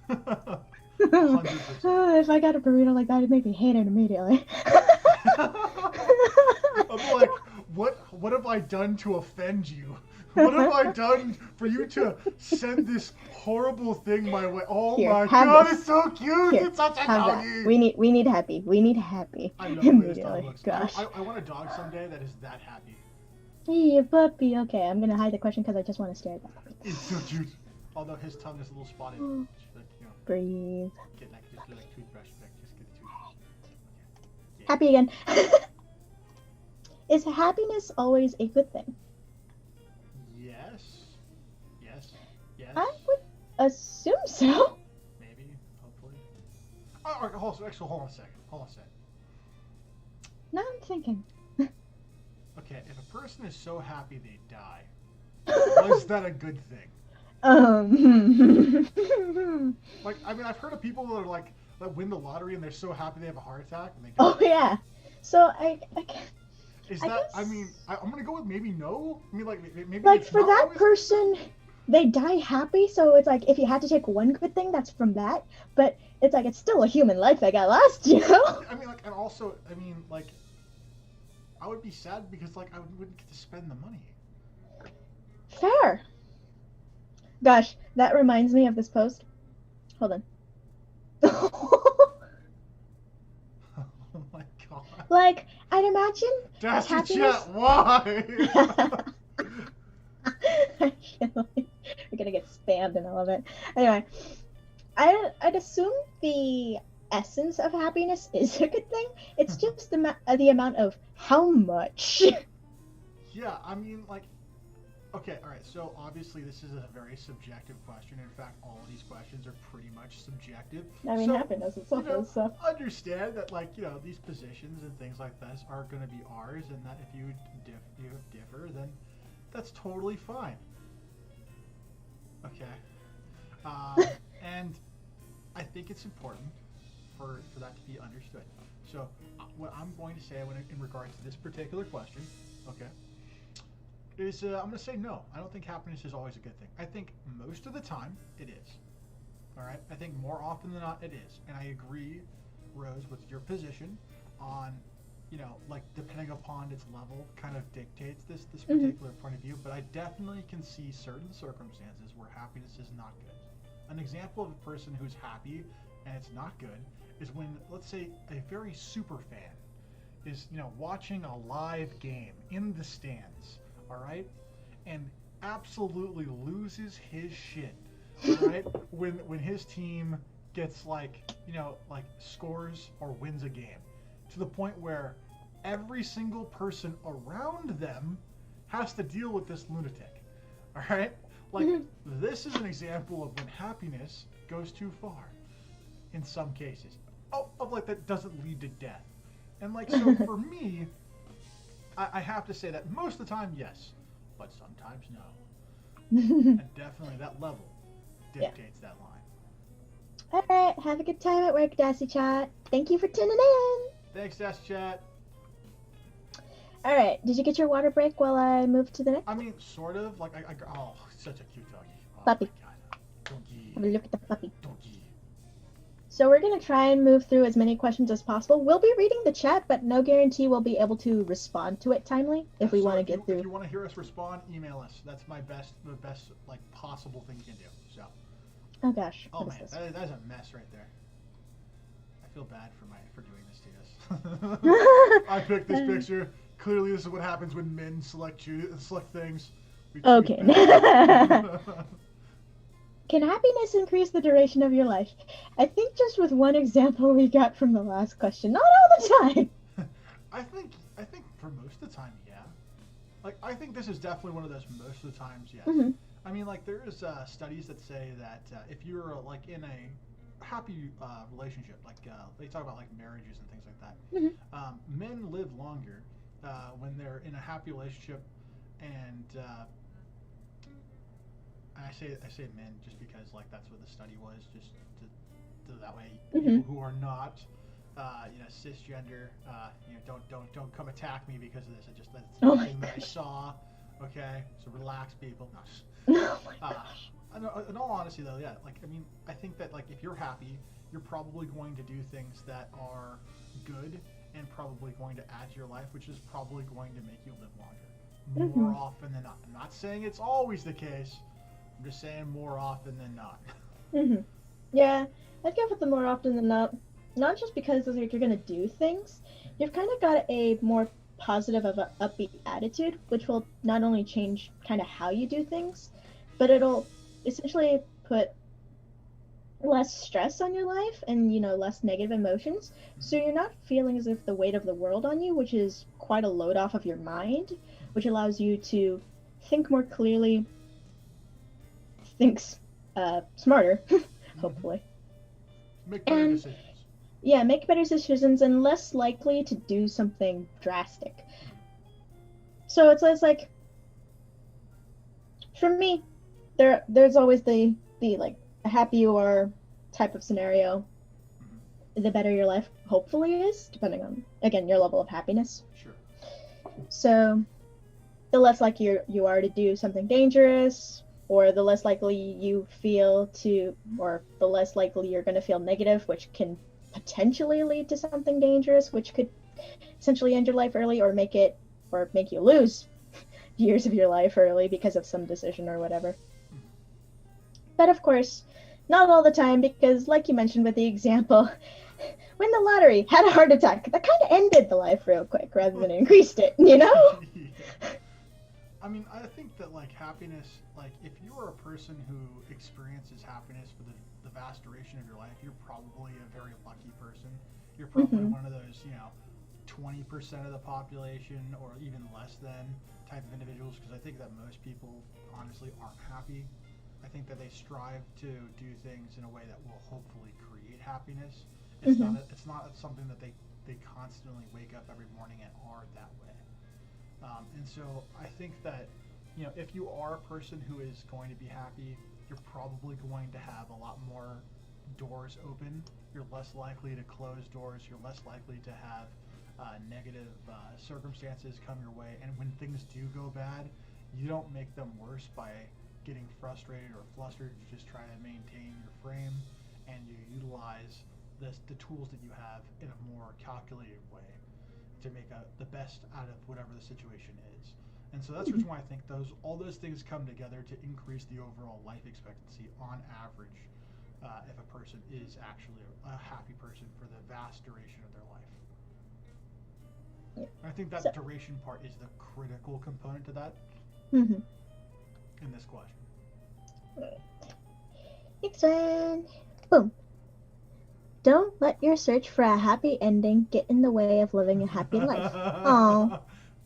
Yeah. 100%. If I got a burrito like that, it'd make me hate it immediately. I'm like, what have I done to offend you? What have I done for you to send this horrible thing my way? Oh Here, my have god, this. it's so cute! Here, It's such a have that. doggy! We need happy. We need happy. I love the way this dog Immediately. looks. Gosh. I want a dog someday that is that happy. Hey, puppy. Okay, I'm gonna hide the question because I just want to stare at that puppy. It's so cute. Although his tongue is a little spotted. Mm. Just like, Breathe. get like just do like toothbrush back. Just get a toothbrush. Yeah. Happy again. Is happiness always a good thing? Yes. Yes. Yes. I would assume so. Maybe. Hopefully. Oh, okay, hold on a second. Hold on a second. Now I'm thinking. Okay, if a person is so happy they die, was that a good thing? Like, I mean, I've heard of people that are like that win the lottery and they're so happy they have a heart attack and they die. Oh yeah. So I Is I that? I guess- mean, I'm gonna go with maybe no. I mean, like maybe like it's for not that always- person, they die happy. So it's like if you had to take one good thing, that's from that. But it's like it's still a human life that got lost, you know? I mean, like, and also, I mean, like, I would be sad because like I wouldn't get to spend the money. Fair. Gosh, that reminds me of this post. Hold on. Oh my god. Like, I'd imagine That's happiness- chat. Why? I feel like we're gonna get spammed and all of it. Anyway, I'd assume the essence of happiness is a good thing. It's just the amount of how much. Yeah, I mean, like, okay, all right. So obviously, this is a very subjective question. In fact, all of these questions are pretty much subjective. I mean, So, happiness itself you know, is so. understand that, like, you know, these positions and things like this are going to be ours, and that if you differ, then that's totally fine. Okay. And I think it's important for that to be understood. So what I'm going to say in regards to this particular question, okay, is I'm going to say no. I don't think happiness is always a good thing. I think most of the time it is. All right. I think more often than not it is. And I agree, Rose, with your position on, you know, like depending upon its level kind of dictates this particular point of view. But I definitely can see certain circumstances where happiness is not good. An example of a person who's happy and it's not good is when, let's say, a very super fan is, you know, watching a live game in the stands, all right, and absolutely loses his shit, all right, when his team gets like, you know, like scores or wins a game, to the point where every single person around them has to deal with this lunatic, all right. Like, this is an example of when happiness goes too far in some cases. Of like, that doesn't lead to death. And like, so for me, I have to say that most of the time, yes, but sometimes no. And definitely that level dictates that line. Alright, have a good time at work, Dassy Chat. Thank you for tuning in. Thanks, Dash Chat. Alright, did you get your water break while I move to the next? I mean, sort of. Like, oh, such a cute doggy. Oh, Puppy. my God. Doggy. Have a look at the puppy. Doggy. So we're going to try and move through as many questions as possible. We'll be reading the chat, but no guarantee we'll be able to respond to it timely if we So want to get If through. you want to hear us respond, email us. That's the best like possible thing you can do. So. Oh gosh, Oh what man, is this? that is a mess right there. I feel bad for doing this to us. I picked this picture. Clearly, this is what happens when men select things. We choose Okay. bad. Can happiness increase the duration of your life? I think just with one example we got from the last question, not all the time. I think for most of the time, yeah. Like, I think this is definitely one of those most of the times, yes. Mhm. I mean, like, there's studies that say that if you're like in a happy relationship, like they talk about like marriages and things like that, men live longer when they're in a happy relationship, and I say men just because like that's what the study was, just to that way Mm-hmm. people who are not cisgender, don't come attack me because of this. That's Oh the my thing that I gosh. saw. Okay, so relax, people. No, Oh my uh, gosh. in all honesty, though, yeah, like I mean, I think that like if you're happy, you're probably going to do things that are good and probably going to add to your life, which is probably going to make you live longer, Mm-hmm. more often than not. I'm not saying it's always the case. I'm just saying more often than not. Mm-hmm. Yeah, I'd go with the more often than not. Not just because like you're gonna do things, you've kind of got a more positive of a upbeat attitude, which will not only change kind of how you do things, but it'll essentially put less stress on your life and less negative emotions. So you're not feeling as if the weight of the world on you, which is quite a load off of your mind, which allows you to think more clearly, think smarter, Mm-hmm. hopefully. Make better And decisions. yeah, make better decisions and less likely to do something drastic. So it's like for me, there's always the like the happy you are type of scenario, Mm-hmm. the better your life hopefully is, depending on again your level of happiness. Sure. So the less likely you are to do something dangerous, or the less likely you feel to, or the less likely you're going to feel negative, which can potentially lead to something dangerous, which could essentially end your life early or make you lose years of your life early because of some decision or whatever. Mm-hmm. But of course, not all the time, because like you mentioned with the example, win the lottery, had a heart attack. That kind of ended the life real quick rather than increased it, you know? Yeah. I mean, I think that like happiness, like if you are a person who experiences happiness for the vast duration of your life, you're probably a very lucky person. You're probably Mm-hmm. one of those, 20% of the population or even less than type of individuals because I think that most people honestly aren't happy. I think that they strive to do things in a way that will hopefully create happiness. Mm-hmm. It's not something that they constantly wake up every morning and are that way. And so I think that, if you are a person who is going to be happy, you're probably going to have a lot more doors open. You're less likely to close doors. You're less likely to have negative circumstances come your way. And when things do go bad, you don't make them worse by getting frustrated or flustered. You just try to maintain your frame and you utilize the tools that you have in a more calculated way to make the best out of whatever the situation is. And so that's the reason why I think all those things come together to increase the overall life expectancy on average if a person is actually a happy person for the vast duration of their life. Yeah. And I think that So, duration part is the critical component to that mm-hmm. in this question. Next one. Boom. Don't let your search for a happy ending get in the way of living a happy life. Oh.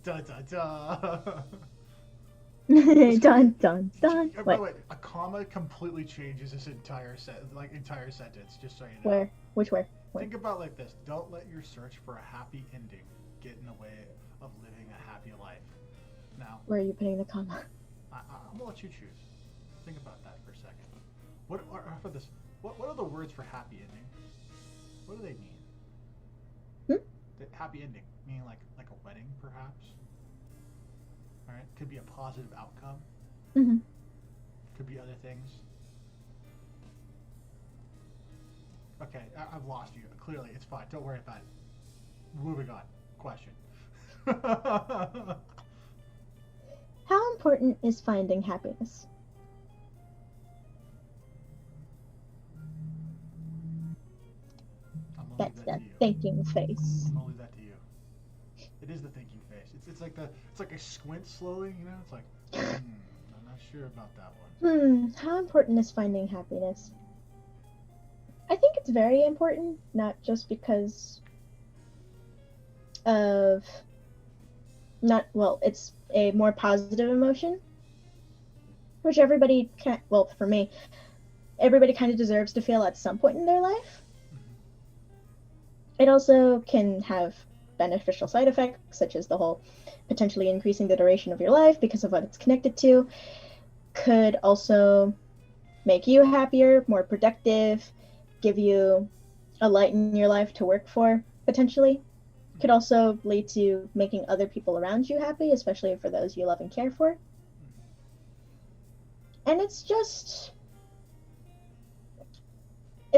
Da da da. Dun dun dun. By the What? way, a comma completely changes this entire sentence. Just so you know. Where? Which where? Where? Think about it like this: don't let your search for a happy ending get in the way of living a happy life. Now, Where are you putting the comma? I'm gonna let you choose. Think about that for a second. How about this? What are the words for happy ending? What do they mean? Hmm? The happy ending meaning like a wedding, perhaps. All right, could be a positive outcome. Mm-hmm. Could be other things. Okay, I've lost you. Clearly, it's fine. Don't worry about it. Moving on. Question. How important is finding happiness? I'm gonna leave That's that the to you. thinking face. I'm gonna leave that to you. It is the thinking face. It's like a squint slowly. It's like, I'm not sure about that one. How important is finding happiness? I think it's very important, not just because of it's a more positive emotion, which everybody can, well, for me, everybody kind of deserves to feel at some point in their life. It also can have beneficial side effects, such as the whole potentially increasing the duration of your life because of what it's connected to. could also make you happier, more productive, give you a light in your life to work for, potentially. Could also lead to making other people around you happy, especially for those you love and care for. And it's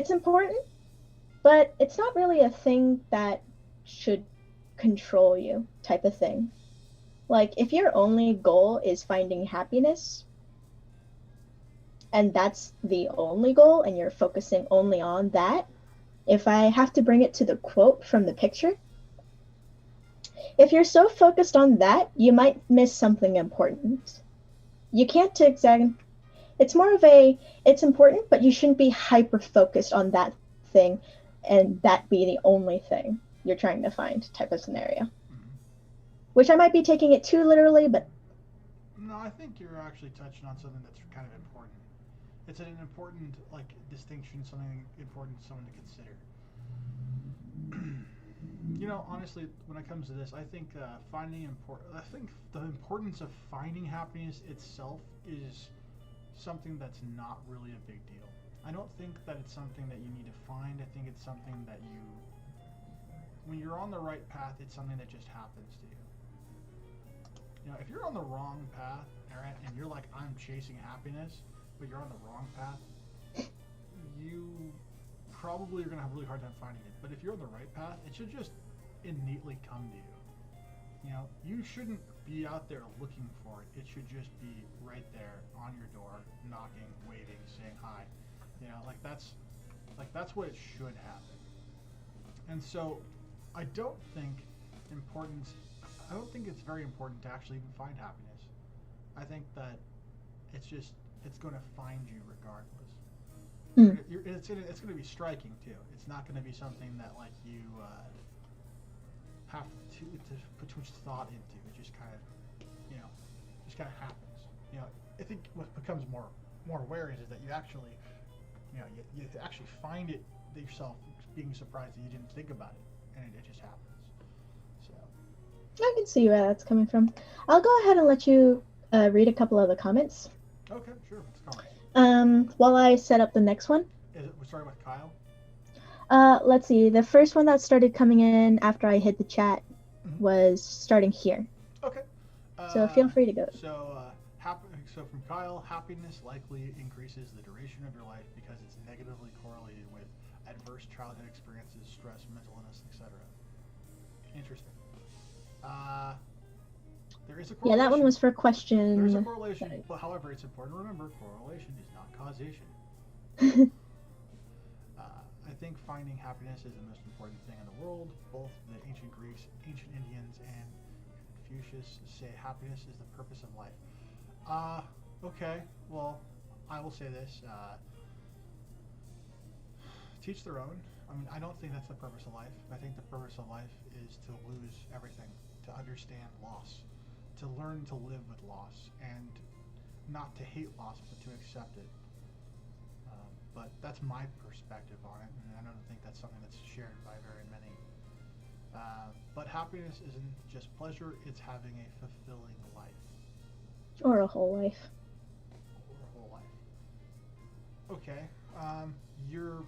important, but it's not really a thing that should control you, type of thing. Like, if your only goal is finding happiness, and that's the only goal, and you're focusing only on that, if I have to bring it to the quote from the picture, if you're so focused on that, you might miss something important. You can't it's more of it's important, but you shouldn't be hyper-focused on that thing, and that be the only thing you're trying to find type of scenario. Which I might be taking it too literally, but... No, I think you're actually touching on something that's kind of important. It's an important, distinction, something important for someone to consider. Honestly, when it comes to this, I think I think the importance of finding happiness itself is something that's not really a big deal. I don't think that it's something that you need to find. I think it's something that when you're on the right path, it's something that just happens to you. If you're on the wrong path, alright, and you're like, I'm chasing happiness, but you're on the wrong path, you probably are going to have a really hard time finding it. But if you're on the right path, it should just innately come to you. You shouldn't be out there looking for it. It should just be right there on your door, knocking, waving, saying hi. That's what it should happen. And so I don't think it's very important to actually even find happiness. I think that it's going to find you regardless. It's going to be striking too. It's not going to be something that you have to put too much thought into. It just kind of happens. I think what becomes more aware is that you actually you actually find it yourself, being surprised that you didn't think about it, and it just happens. So I can see where that's coming from. I'll go ahead and let you read a couple of the comments. Okay, sure. What's comments? While I set up the next one. We're starting with Kyle? Let's see. The first one that started coming in after I hit the chat was starting here. Okay. So feel free to go. So from Kyle, happiness likely increases the duration of your life because it's negatively correlated with adverse childhood experiences, stress, mental illness, etc. Interesting. There is a correlation. Yeah, that one was for a question. There's a correlation, but however, it's important to remember correlation is not causation. I think finding happiness is the most important thing in the world. Both the ancient Greeks, ancient Indians, and Confucius say happiness is the purpose of life. Okay, well, I will say this. Teach their own. I mean, I don't think that's the purpose of life. I think the purpose of life is to lose everything, to understand loss, to learn to live with loss, and not to hate loss, but to accept it. But that's my perspective on it, and I don't think that's something that's shared by very many. But happiness isn't just pleasure, it's having a fulfilling life. Or a whole life. Okay. You're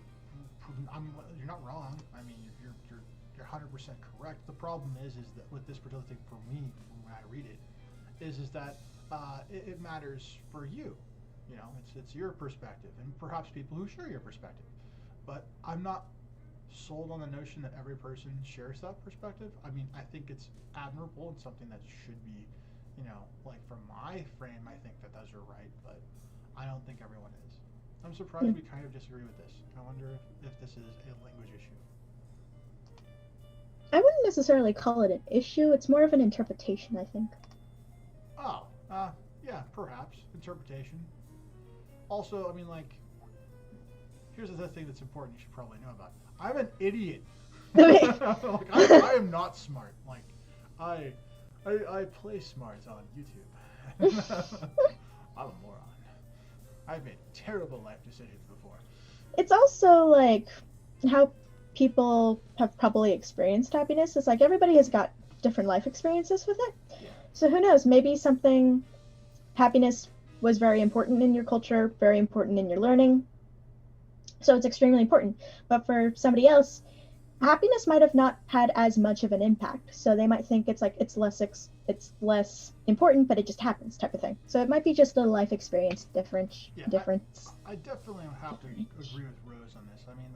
not wrong. I mean, you're 100% correct. The problem is that with this particular thing, for me, when I read it, is that it matters for you. It's your perspective, and perhaps people who share your perspective. But I'm not sold on the notion that every person shares that perspective. I mean, I think it's admirable and something that should be, from my frame, I think that those are right, but I don't think everyone is. I'm surprised we kind of disagree with this. I wonder if this is a language issue. I wouldn't necessarily call it an issue. It's more of an interpretation, I think. Oh, yeah, perhaps. Interpretation. Also, I mean, here's the thing that's important you should probably know about. I'm an idiot. I am not smart. I play smart on YouTube. I'm a moron. I've made terrible life decisions before. It's also how people have probably experienced happiness. It's everybody has got different life experiences with it. Yeah. So who knows? Maybe happiness was very important in your culture, very important in your learning. So it's extremely important. But for somebody else, happiness might have not had as much of an impact. So they might think it's like it's less important, but it just happens type of thing. So it might be just a life experience difference. I definitely have to agree with Rose on this. I mean,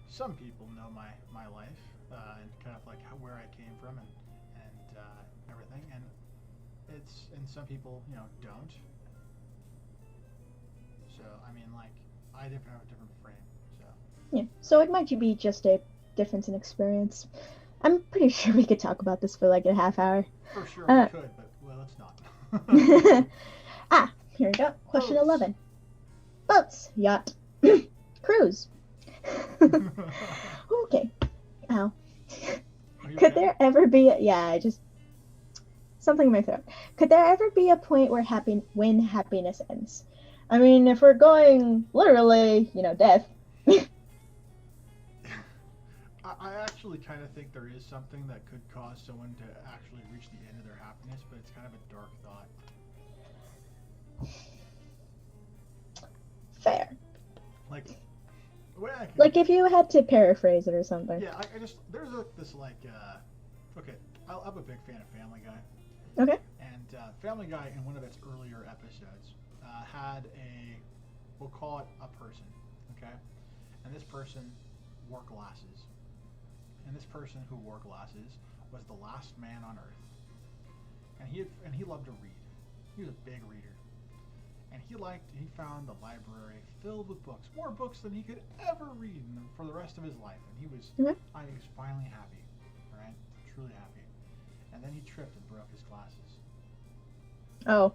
some people know my life and kind of like where I came from and everything, and some people don't. So I mean, like I have a different frame. So Yeah. So it might be just a difference in experience. I'm pretty sure we could talk about this for like a half hour. For sure we could, but well, let's not. Here we go. Question Boats. 11. Boats, yacht, cruise. Okay. Ow. Could there ever be something in my throat. Could there ever be a point where when happiness ends? I mean, if we're going literally, death. I actually kind of think there is something that could cause someone to actually reach the end of their happiness, but it's kind of a dark thought. Fair. Like if you had to paraphrase it or something. Yeah, I just there's this okay, I'm a big fan of Family Guy. Okay. And Family Guy in one of its earlier episodes had we'll call it a person, okay, and this person wore glasses. And this person who wore glasses was the last man on Earth. And he loved to read. He was a big reader. And he found the library filled with books, more books than he could ever read for the rest of his life. And he was finally happy, right? Truly happy. And then he tripped and broke his glasses. Oh.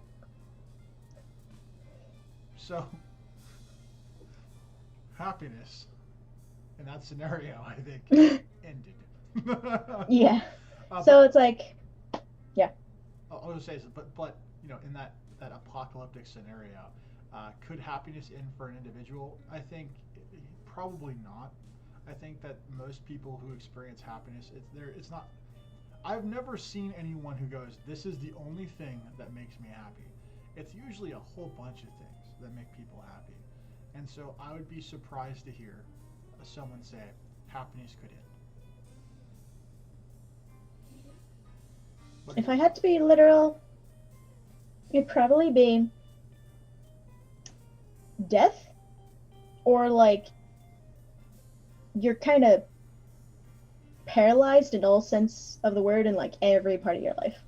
So, happiness in that scenario, I think, ended. Yeah. So it's like, yeah. I'll just say this, but in that apocalyptic scenario, could happiness end for an individual? I think probably not. I think that most people who experience happiness, it's not. I've never seen anyone who goes, "This is the only thing that makes me happy." It's usually a whole bunch of things that make people happy, and so I would be surprised to hear someone say happiness could end. If I had to be literal, it'd probably be death, or like you're kind of paralyzed in all sense of the word in like every part of your life.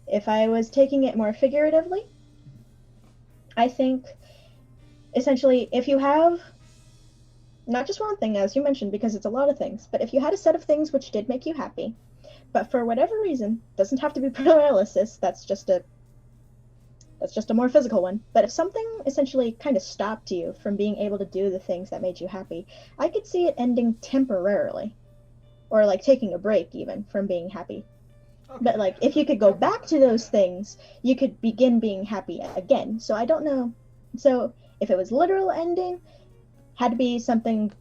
If I was taking it more figuratively, I think essentially if you have not just one thing, as you mentioned, because it's a lot of things, but if you had a set of things which did make you happy, but for whatever reason, doesn't have to be paralysis, that's just a more physical one, but if something essentially kind of stopped you from being able to do the things that made you happy, I could see it ending temporarily, or like taking a break even from being happy. Okay. But like if you could go back to those things, you could begin being happy again. So I don't know. So if it was literal ending, had to be something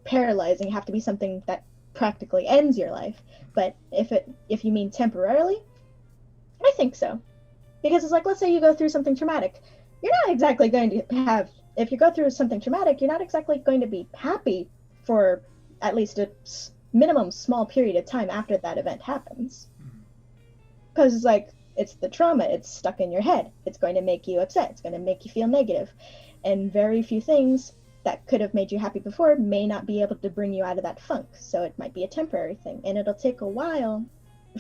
paralyzing, have to be something that practically ends your life. But if you mean temporarily, I think so. Because it's like, let's say you go through something traumatic. You're not exactly going to if you go through something traumatic, you're not exactly going to be happy for at least a minimum small period of time after that event happens. Because it's like, it's the trauma, it's stuck in your head. It's going to make you upset, it's going to make you feel negative. And very few things that could have made you happy before may not be able to bring you out of that funk. So it might be a temporary thing. And it'll take a while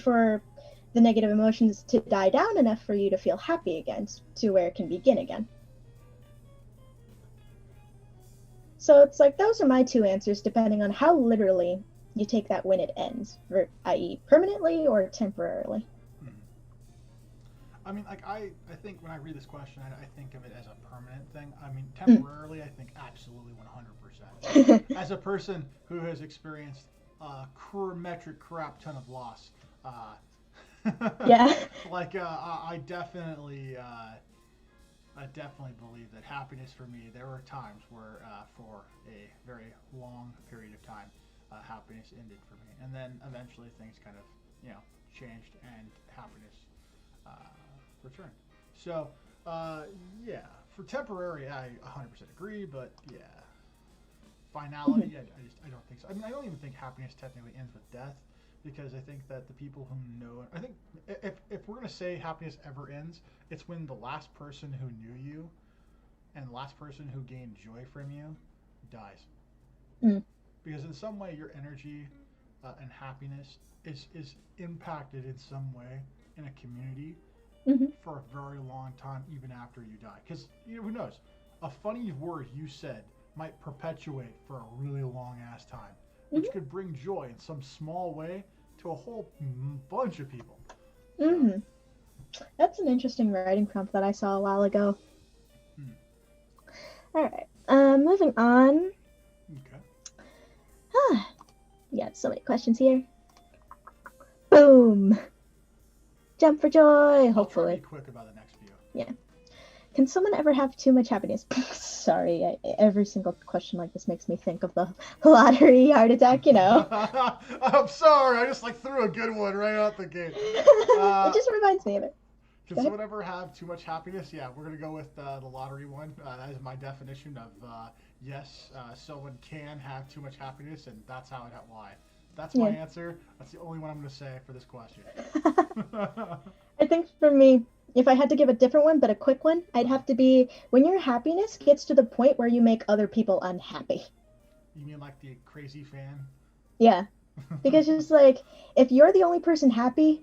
for the negative emotions to die down enough for you to feel happy again, to where it can begin again. So it's like, those are my two answers, depending on how literally you take that when it ends, i.e. permanently or temporarily. I mean, like, I think when I read this question, I think of it as a permanent thing. I mean, temporarily, I think absolutely 100%. As a person who has experienced a metric crap ton of loss, yeah. Like, I definitely believe that happiness for me, there were times where, for a very long period of time, happiness ended for me. And then eventually things kind of, changed and happiness returned. So, yeah, for temporary, I 100% agree, but yeah, finality, I don't think so. I mean, I don't even think happiness technically ends with death, because I think that the people who know, I think if we're gonna say happiness ever ends, it's when the last person who knew you and the last person who gained joy from you dies, Mm. because in some way your energy and happiness is impacted in some way in a community Hmm. for a very long time, even after you die. Because who knows, a funny word you said might perpetuate for a really long ass time, which Hmm. could bring joy in some small way to a whole bunch of people. So, Hmm. That's an interesting writing prompt that I saw a while ago. hmm, All right. Moving on. okay. We got so many questions here. Boom. Jump for joy. I'll try to be Hopefully. quick about the next few. Yeah. Can someone ever have too much happiness? Sorry, every single question like this makes me think of the lottery heart attack, you know. I'm sorry, I just like threw a good one right out the gate. It Uh, just reminds me of it. Can Go ahead. someone ever have too much happiness? Yeah, we're gonna go with the lottery one. That is my definition of yes. Someone can have too much happiness, and that's how it why. That's my Yeah. answer. That's the only one I'm gonna say for this question. I think for me, if I had to give a different one, but a quick one, I'd have to be when your happiness gets to the point where you make other people unhappy. You mean like the crazy fan? Yeah. Because just like, if you're the only person happy,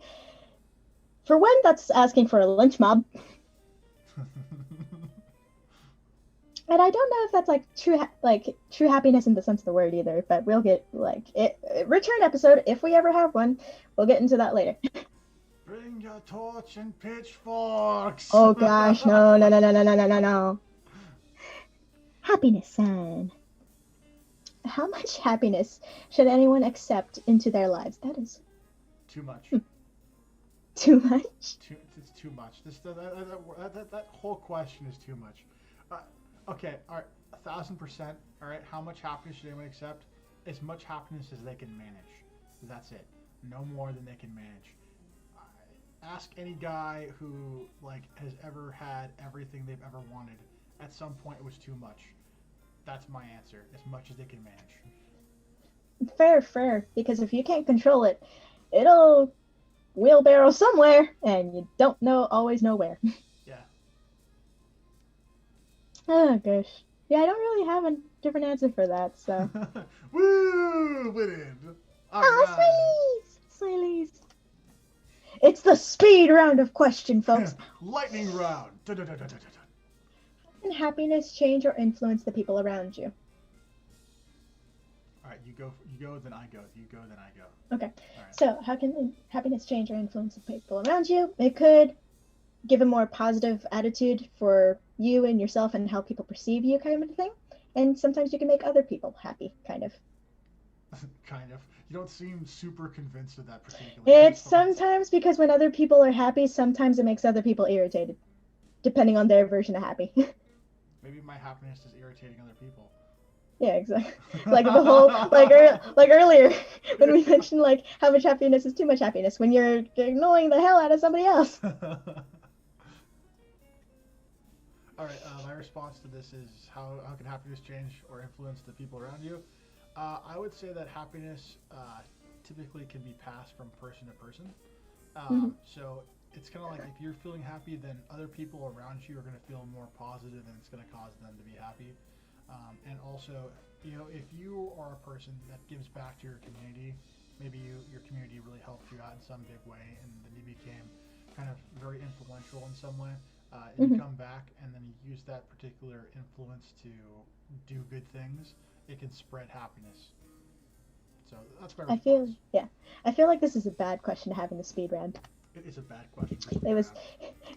for one, that's asking for a lynch mob. And I don't know if that's like true happiness in the sense of the word either, but we'll get like return episode if we ever have one. We'll get into that later. Bring your torch and pitchforks. Oh gosh, no, no, no, no, no, no, no, no, no. Happiness sign. How much happiness should anyone accept into their lives? That is Too much. too much. It's too much. That whole question is too much. Okay, all right, 1,000%. All right, how much happiness should anyone accept? As much happiness as they can manage. That's it. No more than they can manage. Ask any guy who like has ever had everything they've ever wanted. At some point, it was too much. That's my answer. As much as they can manage. Fair. Because if you can't control it, it'll wheelbarrow somewhere, and you don't always know where. Yeah. Oh gosh. Yeah, I don't really have a different answer for that. So. Woo! Winning. All Oh, right. Smileys! It's the speed round of question, folks. Lightning round. How can happiness change or influence the people around you? All right, you go, then I go. You go, then I go. Okay. All right. So, how can happiness change or influence the people around you? It could give a more positive attitude for you and yourself and how people perceive you, kind of thing. And sometimes you can make other people happy, kind of. Kind of. You don't seem super convinced of that particular. It's sometimes because when other people are happy, sometimes it makes other people irritated, depending on their version of happy. Maybe my happiness is irritating other people. Yeah, exactly. Like the whole, like earlier when we mentioned like how much happiness is too much happiness when you're annoying the hell out of somebody else. All right, my response to this is how can happiness change or influence the people around you? I would say that happiness typically can be passed from person to person. So it's kind of like if you're feeling happy, then other people around you are going to feel more positive, and it's going to cause them to be happy. And also, if you are a person that gives back to your community, maybe your community really helped you out in some big way, and then you became kind of very influential in some way. And you come back, and then you use that particular influence to do good things. It can spread happiness. So that's my response. I feel like this is a bad question to have in the speed round. It is a bad question for speed It's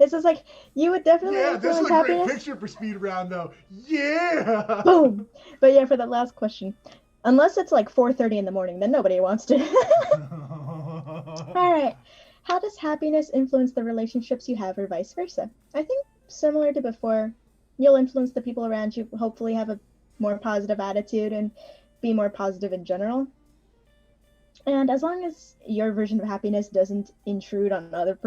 round. just like you would definitely Yeah, this is influence a great happiness. picture for speed round though. Yeah. Boom. But yeah, for that last question, unless it's like 4:30 in the morning, then nobody wants to. All right. How does happiness influence the relationships you have, or vice versa? I think similar to before, you'll influence the people around you. Hopefully, have a more positive attitude and be more positive in general. And as long as your version of happiness doesn't intrude on other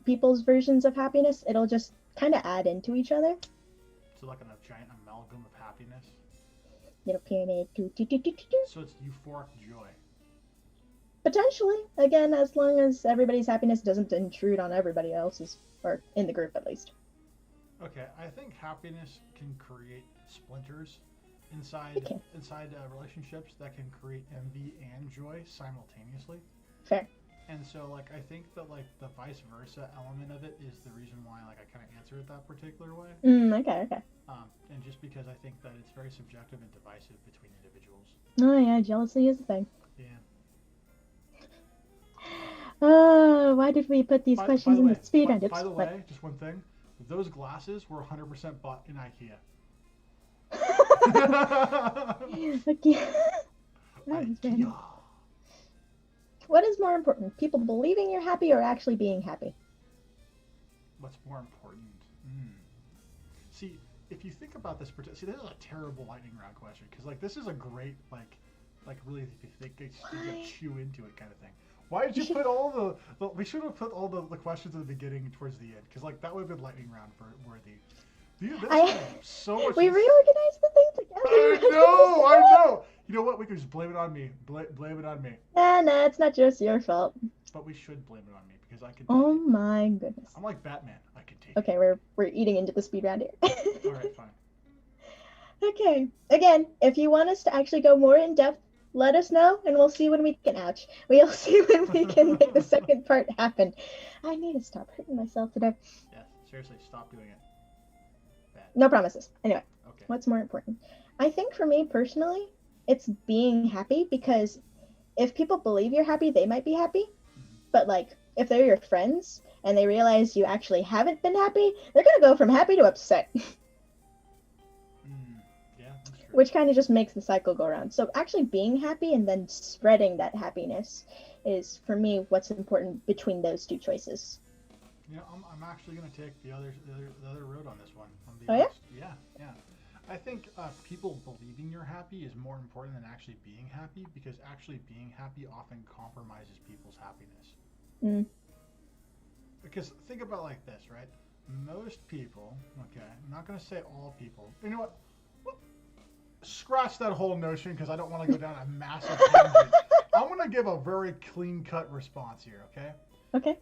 people's versions of happiness, it'll just kind of add into each other. So like a giant amalgam of happiness. Little pyramid. So it's euphoric joy. Potentially, again, as long as everybody's happiness doesn't intrude on everybody else's, or in the group at least. Okay, I think happiness can create splinters inside relationships that can create envy and joy simultaneously. Fair. And so, like, I think that, like, the vice versa element of it is the reason why, like, I kind of answer it that particular way. Okay. And just because I think that it's very subjective and divisive between individuals. Oh yeah, jealousy is a thing. Yeah. Oh, why did we put these questions in the speed round? By the way, just one thing. Those glasses were 100% bought in IKEA. Okay. IKEA. What is more important, people believing you're happy or actually being happy? What's more important? See, if you think about this, see, this is a terrible lightning round question because, like, this is a great, like really, if you think you chew into it kind of thing. Why did you put all the we should have put all the questions at the beginning towards the end because, like, that would have been lightning round worthy. Dude, so much. We reorganized the thing together. I know. You know what? We could just blame it on me. Blame it on me. Nah, it's not just your fault. But we should blame it on me because I can. Oh my goodness. I'm like Batman. I can take. Okay, we're eating into the speed round here. All right, fine. Okay. Again, if you want us to actually go more in depth, let us know, and we'll see when we can. We'll see when we can make the second part happen. I need to stop hurting myself today. Yeah, seriously, stop doing it. Bad. No promises. Anyway, okay. What's more important? I think for me personally, it's being happy because if people believe you're happy, they might be happy. But like, if they're your friends and they realize you actually haven't been happy, they're gonna go from happy to upset. Yeah, that's true. Which kind of just makes the cycle go around. So actually being happy and then spreading that happiness is, for me, what's important between those two choices. You know, I'm actually gonna take the other road on this one. Yeah? Yeah. I think people believing you're happy is more important than actually being happy because actually being happy often compromises people's happiness. Because think about it like this, right? Most people, okay, I'm not going to say all people. You know what? Well, scratch that whole notion because I don't want to go down a massive tangent. I'm going to give a very clean-cut response here, okay? Okay.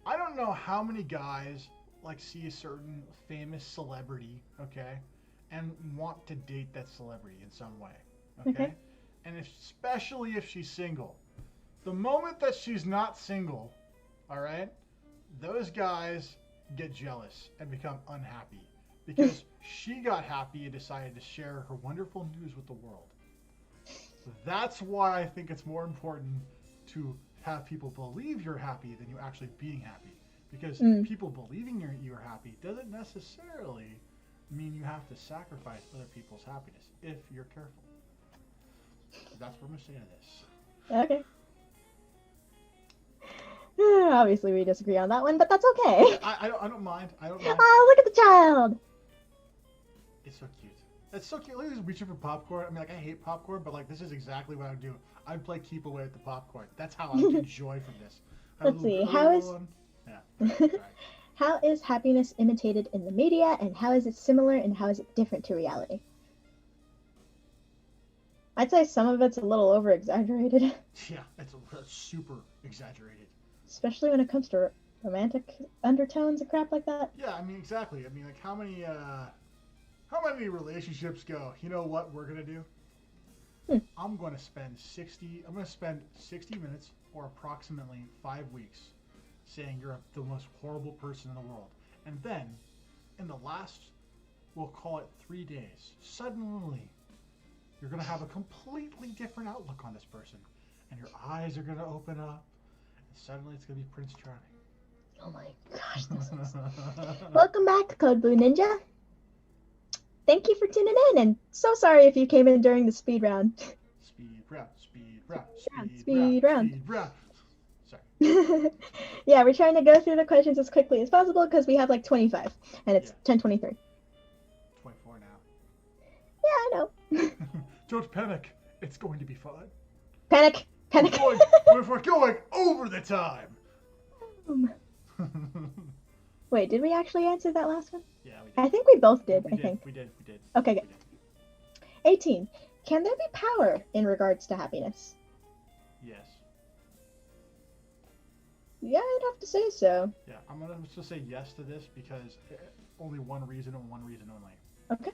I don't know how many guys like see a certain famous celebrity, okay, and want to date that celebrity in some way, okay? And especially if she's single. The moment that she's not single, all right, those guys get jealous and become unhappy because she got happy and decided to share her wonderful news with the world. That's why I think it's more important to have people believe you're happy than you actually being happy. Because people believing you're happy doesn't necessarily mean you have to sacrifice other people's happiness if you're careful. That's what I'm going to say to this. Okay. Obviously, we disagree on that one, but that's okay. I don't mind. I don't mind. Oh, look at the child. It's so cute. It's so cute. Look at this reaching for popcorn. I mean, like, I hate popcorn, but, like, this is exactly what I would do. I'd play keep away with the popcorn. That's how I would get joy from this. Let's see. How is happiness imitated in the media, and how is it similar, and how is it different to reality? I'd say some of it's a little over-exaggerated. Yeah, it's super exaggerated. Especially when it comes to romantic undertones and crap like that. Yeah, I mean, exactly. I mean, like, how many relationships go, you know what we're going to do? I'm going to spend 60 minutes or approximately 5 weeks saying you're the most horrible person in the world. And then, in the last, we'll call it 3 days, suddenly, you're going to have a completely different outlook on this person. And your eyes are going to open up. And suddenly, it's going to be Prince Charming. Oh my gosh, this is... Welcome back, Code Blue Ninja. Thank you for tuning in, and so sorry if you came in during the speed round. Speed round. Sorry. Yeah, we're trying to go through the questions as quickly as possible because we have like 25, and it's 10:23. 24 now. Yeah, I know. Don't panic. It's going to be fun. Panic. Kind If we're going over the time. Wait, did we actually answer that last one? Yeah, we did. I think we both did. We did. Okay, good. 18. Can there be power in regards to happiness? Yes. Yeah, I'd have to say so. Yeah, I'm gonna just say yes to this because only one reason and one reason only. Okay.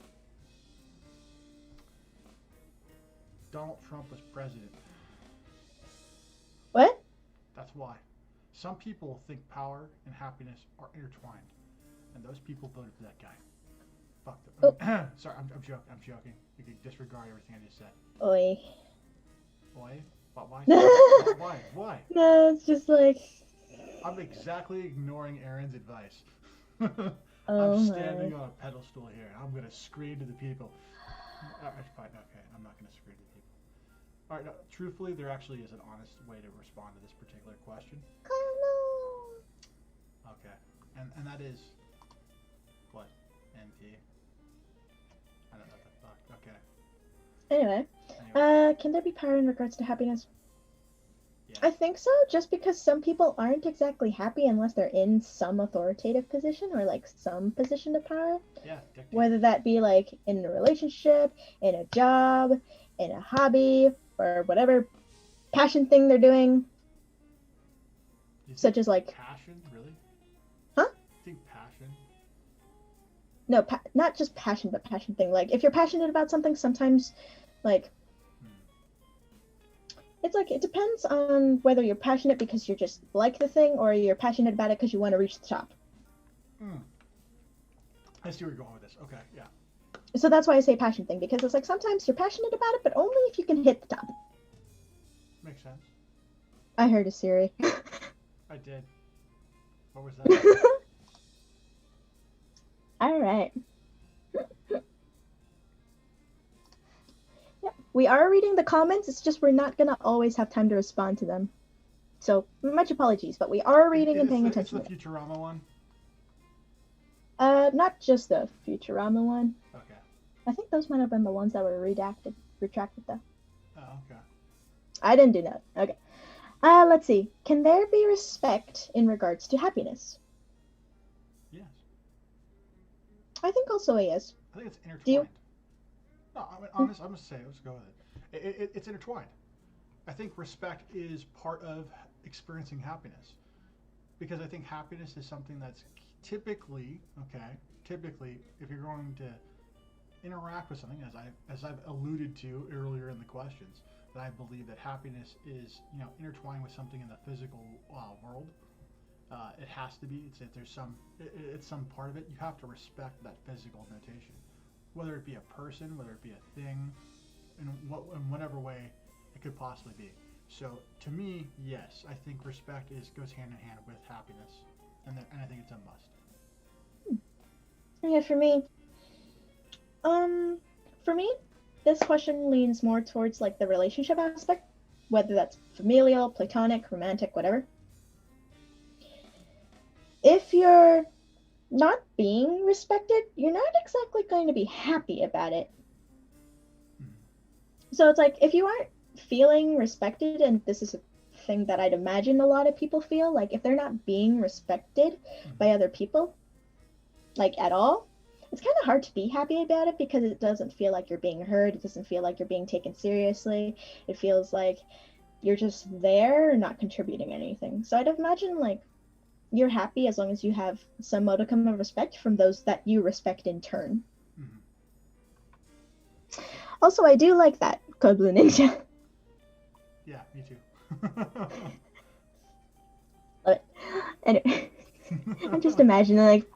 Donald Trump was president. What? That's why. Some people think power and happiness are intertwined, and those people voted for that guy. Fuck them. Oh. Sorry, I'm joking. I'm joking. You can disregard everything I just said. Oi. Why? But why? Why? Why? No, it's just like... I'm exactly ignoring Aaron's advice. Oh I'm my. standing on a pedestal here. I'm gonna scream to the people. Fine, okay, I'm not gonna scream to the people. All right, no, truthfully, there actually is an honest way to respond to this particular question. Okay, and that is what? NT. I don't know what the fuck. Okay. Anyway, can there be power in regards to happiness? Yeah. I think so, just because some people aren't exactly happy unless they're in some authoritative position or like some position of power. Yeah. Dictate. Whether that be like in a relationship, in a job, in a hobby, or whatever passion thing they're doing. Such as like... Passion? Really? Huh? You think passion? No, not just passion, but passion thing. Like, if you're passionate about something, sometimes, like... It's like, it depends on whether you're passionate because you just like the thing, or you're passionate about it because you want to reach the top. I see where you're going with this. Okay, yeah. So that's why I say passion thing, because it's like sometimes you're passionate about it, but only if you can hit the top. Makes sense. I heard a Siri. I did. What was that? Alright. Yep. We are reading the comments, it's just we're not gonna always have time to respond to them. So, much apologies, but we are reading and paying attention. It's the Futurama one? Not just the Futurama one. Okay. I think those might have been the ones that were retracted though. Oh, okay. I didn't do that. Okay. Let's see. Can there be respect in regards to happiness? Yes. I think also a yes. I think it's intertwined. Do you? No, I mean, honest, I'm gonna say, let's go with it. It's intertwined. I think respect is part of experiencing happiness, because I think happiness is something that's typically, if you're going to interact with something, as I've alluded to earlier in the questions, that I believe that happiness is, intertwined with something in the physical world. It has to be. It's some part of it. You have to respect that physical notation, whether it be a person, whether it be a thing, in whatever way it could possibly be. So to me, yes, I think respect goes hand in hand with happiness, and I think it's a must. Yeah, for me, this question leans more towards like the relationship aspect, whether that's familial, platonic, romantic, whatever. If you're not being respected, you're not exactly going to be happy about it. So it's like, if you aren't feeling respected, and this is a thing that I'd imagine a lot of people feel, like if they're not being respected by other people, like at all, it's kind of hard to be happy about it, because it doesn't feel like you're being heard. It doesn't feel like you're being taken seriously. It feels like you're just there, not contributing anything. So I'd imagine like you're happy as long as you have some modicum of respect from those that you respect in turn. Mm-hmm. Also, I do like that, Code Blue Ninja. Yeah, me too. Love it. Anyway, I'm just imagining like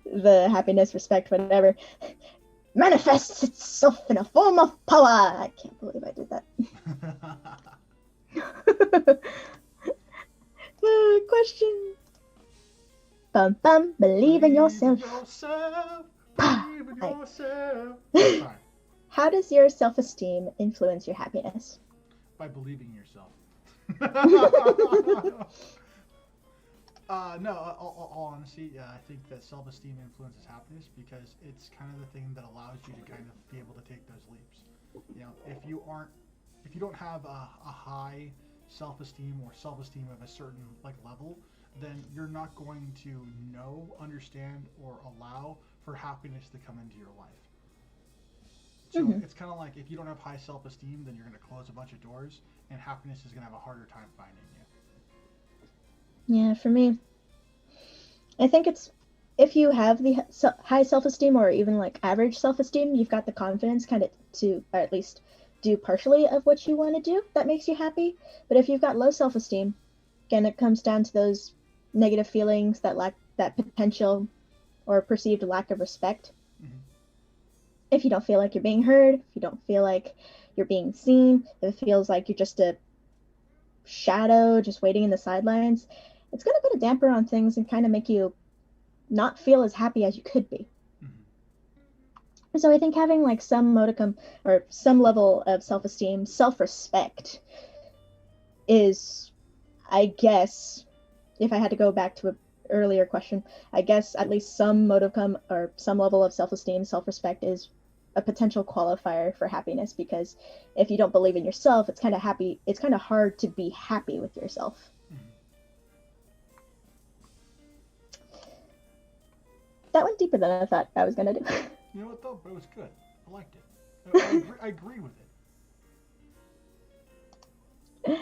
the happiness, respect, whatever, manifests itself in a form of power. I can't believe I did that. Question. Bum bum. Believe in yourself. Believe in yourself. How does your self-esteem influence your happiness? By believing in yourself. No, all honesty, I think that self-esteem influences happiness, because it's kind of the thing that allows you to kind of be able to take those leaps. If you don't have a high self-esteem or self-esteem of a certain like level, then you're not going to understand, or allow for happiness to come into your life. So it's kind of like if you don't have high self-esteem, then you're going to close a bunch of doors, and happiness is going to have a harder time finding you. Yeah, for me, I think it's if you have the high self-esteem or even like average self-esteem, you've got the confidence kind of to, or at least do partially of what you want to do that makes you happy. But if you've got low self-esteem, again, it comes down to those negative feelings, that potential or perceived lack of respect. If you don't feel like you're being heard, if you don't feel like you're being seen, if it feels like you're just a shadow just waiting in the sidelines, it's going to put a damper on things and kind of make you not feel as happy as you could be. So I think having like some modicum or some level of self-esteem, self-respect is, I guess, if I had to go back to an earlier question, I guess at least some modicum or some level of self-esteem, self-respect is a potential qualifier for happiness, because if you don't believe in yourself, it's kind of hard to be happy with yourself. That went deeper than I thought I was gonna do. You know what though? It was good. I liked it. I agree with it.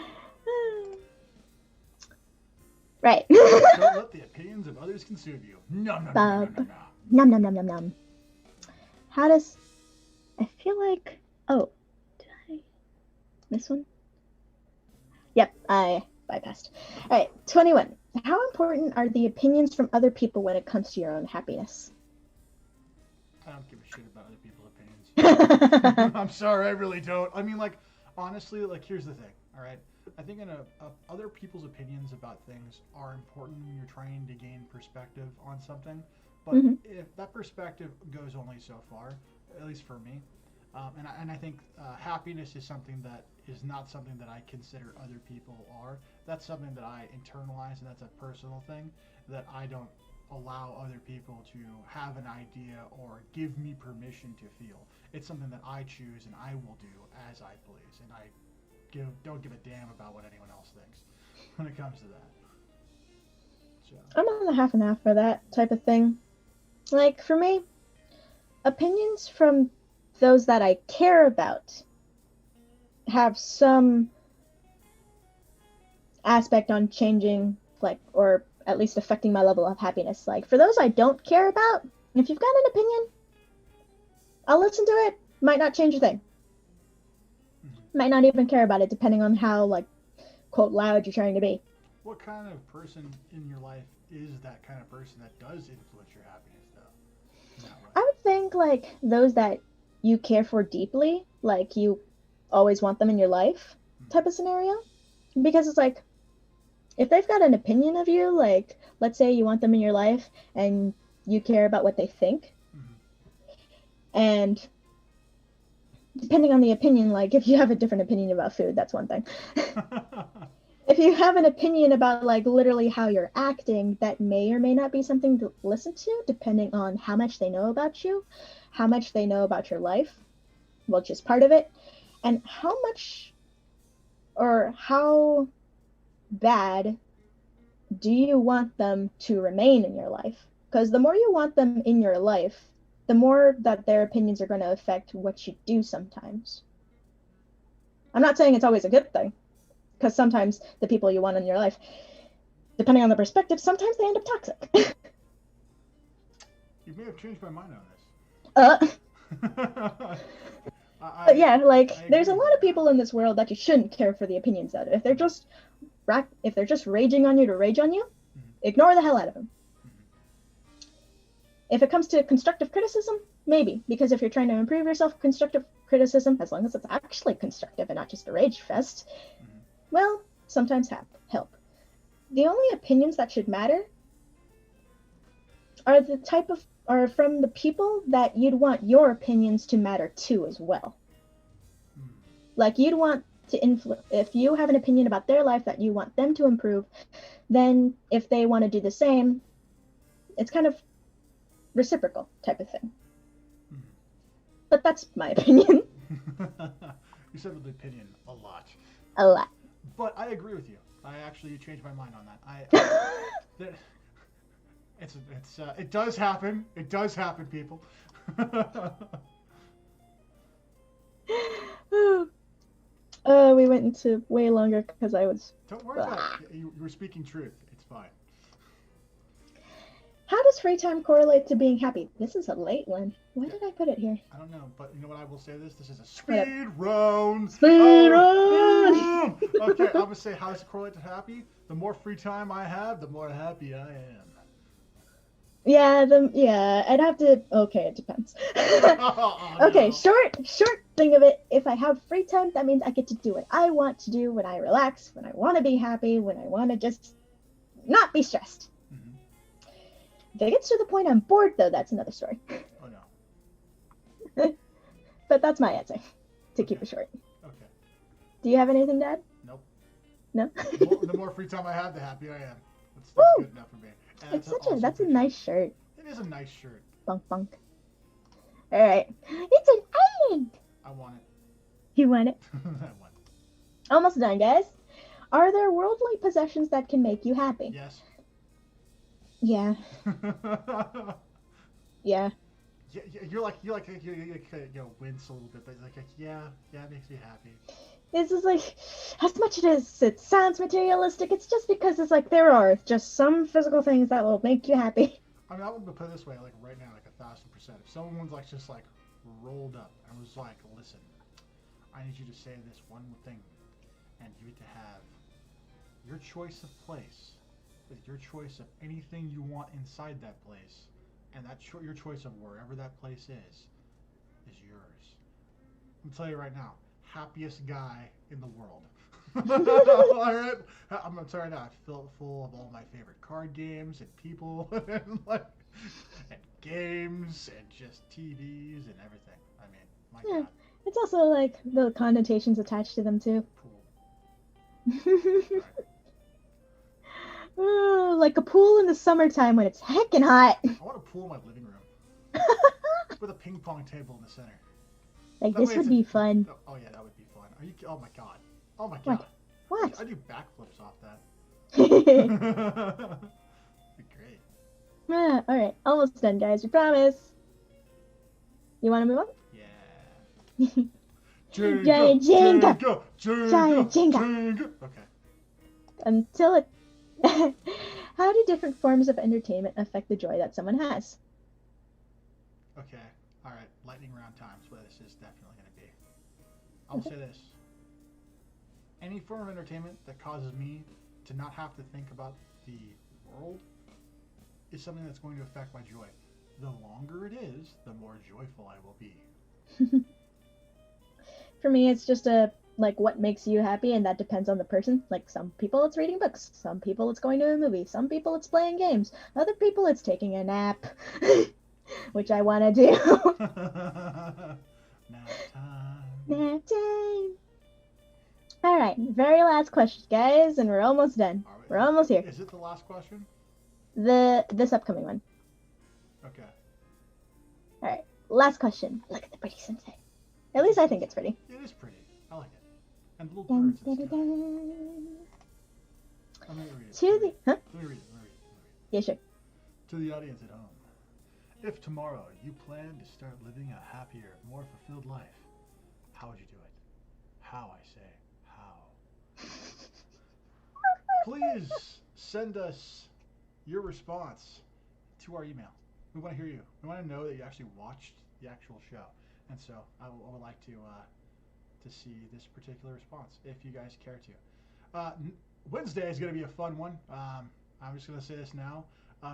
Right. Don't let the opinions of others consume you. Nom nom nom nom nom nom. Nom nom nom nom nom. How does... I feel like... Oh, did I miss one? Yep, I bypassed. Alright, 21. How important are the opinions from other people when it comes to your own happiness? I don't give a shit about other people's opinions. I'm sorry, I really don't. I mean, like, honestly, like, here's the thing, alright? I think other people's opinions about things are important when you're trying to gain perspective on something. But if that perspective goes only so far, at least for me, and I think happiness is something that is not something that I consider other people are. That's something that I internalize, and that's a personal thing that I don't allow other people to have an idea or give me permission to feel. It's something that I choose and I will do as I please, and I don't give a damn about what anyone else thinks when it comes to that. So. I'm on the half and half for that type of thing. Like, for me, opinions from those that I care about have some aspect on changing, like, or at least affecting my level of happiness. Like, for those I don't care about, if you've got an opinion, I'll listen to it. Might not change a thing. Might not even care about it, depending on how, like, quote, loud you're trying to be. What kind of person in your life is that kind of person that does influence your happiness, though? I would think, like, those that you care for deeply, like, you always want them in your life type of scenario. Because it's like, if they've got an opinion of you, like, let's say you want them in your life and you care about what they think, and depending on the opinion, like, if you have a different opinion about food, that's one thing. If you have an opinion about, like, literally how you're acting, that may or may not be something to listen to, depending on how much they know about you, how much they know about your life, which is part of it, and how much or how bad do you want them to remain in your life? Because the more you want them in your life, the more that their opinions are going to affect what you do sometimes. I'm not saying it's always a good thing, because sometimes the people you want in your life, depending on the perspective, sometimes they end up toxic. You may have changed my mind on this. But yeah, like, there's a lot of people in this world that you shouldn't care for the opinions of. If they're just raging on you to rage on you, ignore the hell out of them. If it comes to constructive criticism, maybe, because if you're trying to improve yourself, constructive criticism, as long as it's actually constructive and not just a rage fest, well, sometimes help. The only opinions that should matter are are from the people that you'd want your opinions to matter to as well. Like, you'd want to if you have an opinion about their life that you want them to improve, then if they want to do the same, it's kind of reciprocal type of thing. But that's my opinion. You said with opinion a lot. A lot. But I agree with you. I actually changed my mind on that. It does happen. It does happen, people. We went into way longer because I was. Don't worry about it. You were speaking truth. It's fine. How does free time correlate to being happy? This is a late one. Why did I put it here? I don't know, but you know what? I will say this. This is a speed round. Speed round! Okay, I'm going to say, how does it correlate to happy? The more free time I have, the more happy I am. Yeah, I'd have to. Okay, it depends. Okay, short thing of it. If I have free time, that means I get to do what I want to do when I relax, when I want to be happy, when I want to just not be stressed. Mm-hmm. If it gets to the point I'm bored, though, that's another story. Oh no. But that's my answer. To keep it short. Okay. Do you have anything to add? Nope. No. The more free time I have, the happier I am. That's good enough for me. That's a nice shirt. It is a nice shirt. Bunk bunk. All right, it's an island. I want it. You want it? I want it. Almost done, guys. Are there worldly possessions that can make you happy? Yes. Yeah. Yeah. You're like you wince a little bit, but like yeah, it makes me happy. This is like, as much as it sounds materialistic, it's just because it's like there are just some physical things that will make you happy. I mean, I would put it this way, like right now, like 1,000%. If someone's like just like rolled up and was like, listen, I need you to say this one thing, and you get to have your choice of place, with your choice of anything you want inside that place, and that your choice of wherever that place is yours. I'm gonna tell you right now, happiest guy in the world. All right, I'm gonna tell you right now, I feel full of all my favorite card games and people and games and just TVs and everything. I mean, my God. It's also like the connotations attached to them too. Pool. Oh, like a pool in the summertime when it's heckin' hot. I want a pool in my living room with a ping pong table in the center. Like, this would be fun. Oh yeah, that would be fun. Are you? Oh my God. Oh my God. What? I do backflips off that. Be great. Alright, almost done, guys. We promise. You want to move on? Yeah. Giant Jenga. Giant Jenga. Jenga. Okay. Until it. How do different forms of entertainment affect the joy that someone has? Okay. All right. Lightning round time is what this is definitely going to be. I'll say this. Any form of entertainment that causes me to not have to think about the world is something that's going to affect my joy. The longer it is, the more joyful I will be. For me, it's just what makes you happy, and that depends on the person. Like, some people it's reading books, some people it's going to a movie, some people it's playing games, other people it's taking a nap, which I want to do. Nap time. Nap time. All right, very last question, guys, and we're almost done. We're almost here. Is it the last question? This upcoming one. Okay. All right, last question. Look at the pretty sunset. At least I think it's pretty. It is pretty. I like it. And little birds and stuff. Let me read it. To the huh? Let me read it. Yeah, sure. To the audience at home, if tomorrow you plan to start living a happier, more fulfilled life, how would you do it? How, I say. How? Please send us your response to our email. We want to hear you. We want to know that you actually watched the actual show. And so I would like to see this particular response, if you guys care to. Wednesday is going to be a fun one. I'm just going to say this now.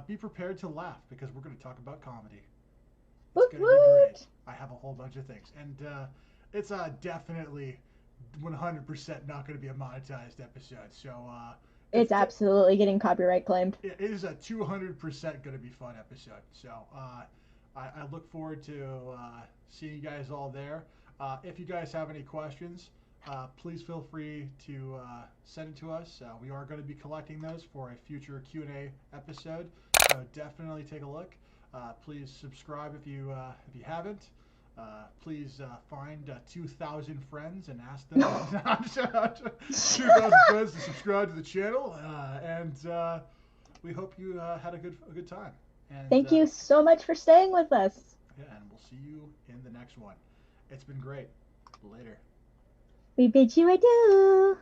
Be prepared to laugh, because we're going to talk about comedy. It's going to be great. I have a whole bunch of things. And it's definitely 100% not going to be a monetized episode. So it's absolutely getting copyright claimed. It is a 200% going to be fun episode. So I look forward to seeing you guys all there. If you guys have any questions, please feel free to send it to us. We are going to be collecting those for a future Q&A episode, so definitely take a look. Please subscribe if you haven't. Please find 2,000 friends and ask them 2,000 friends to subscribe to the channel. And we hope you had a good time. And, Thank you so much for staying with us. Yeah, and we'll see you in the next one. It's been great. Later. We bid you adieu.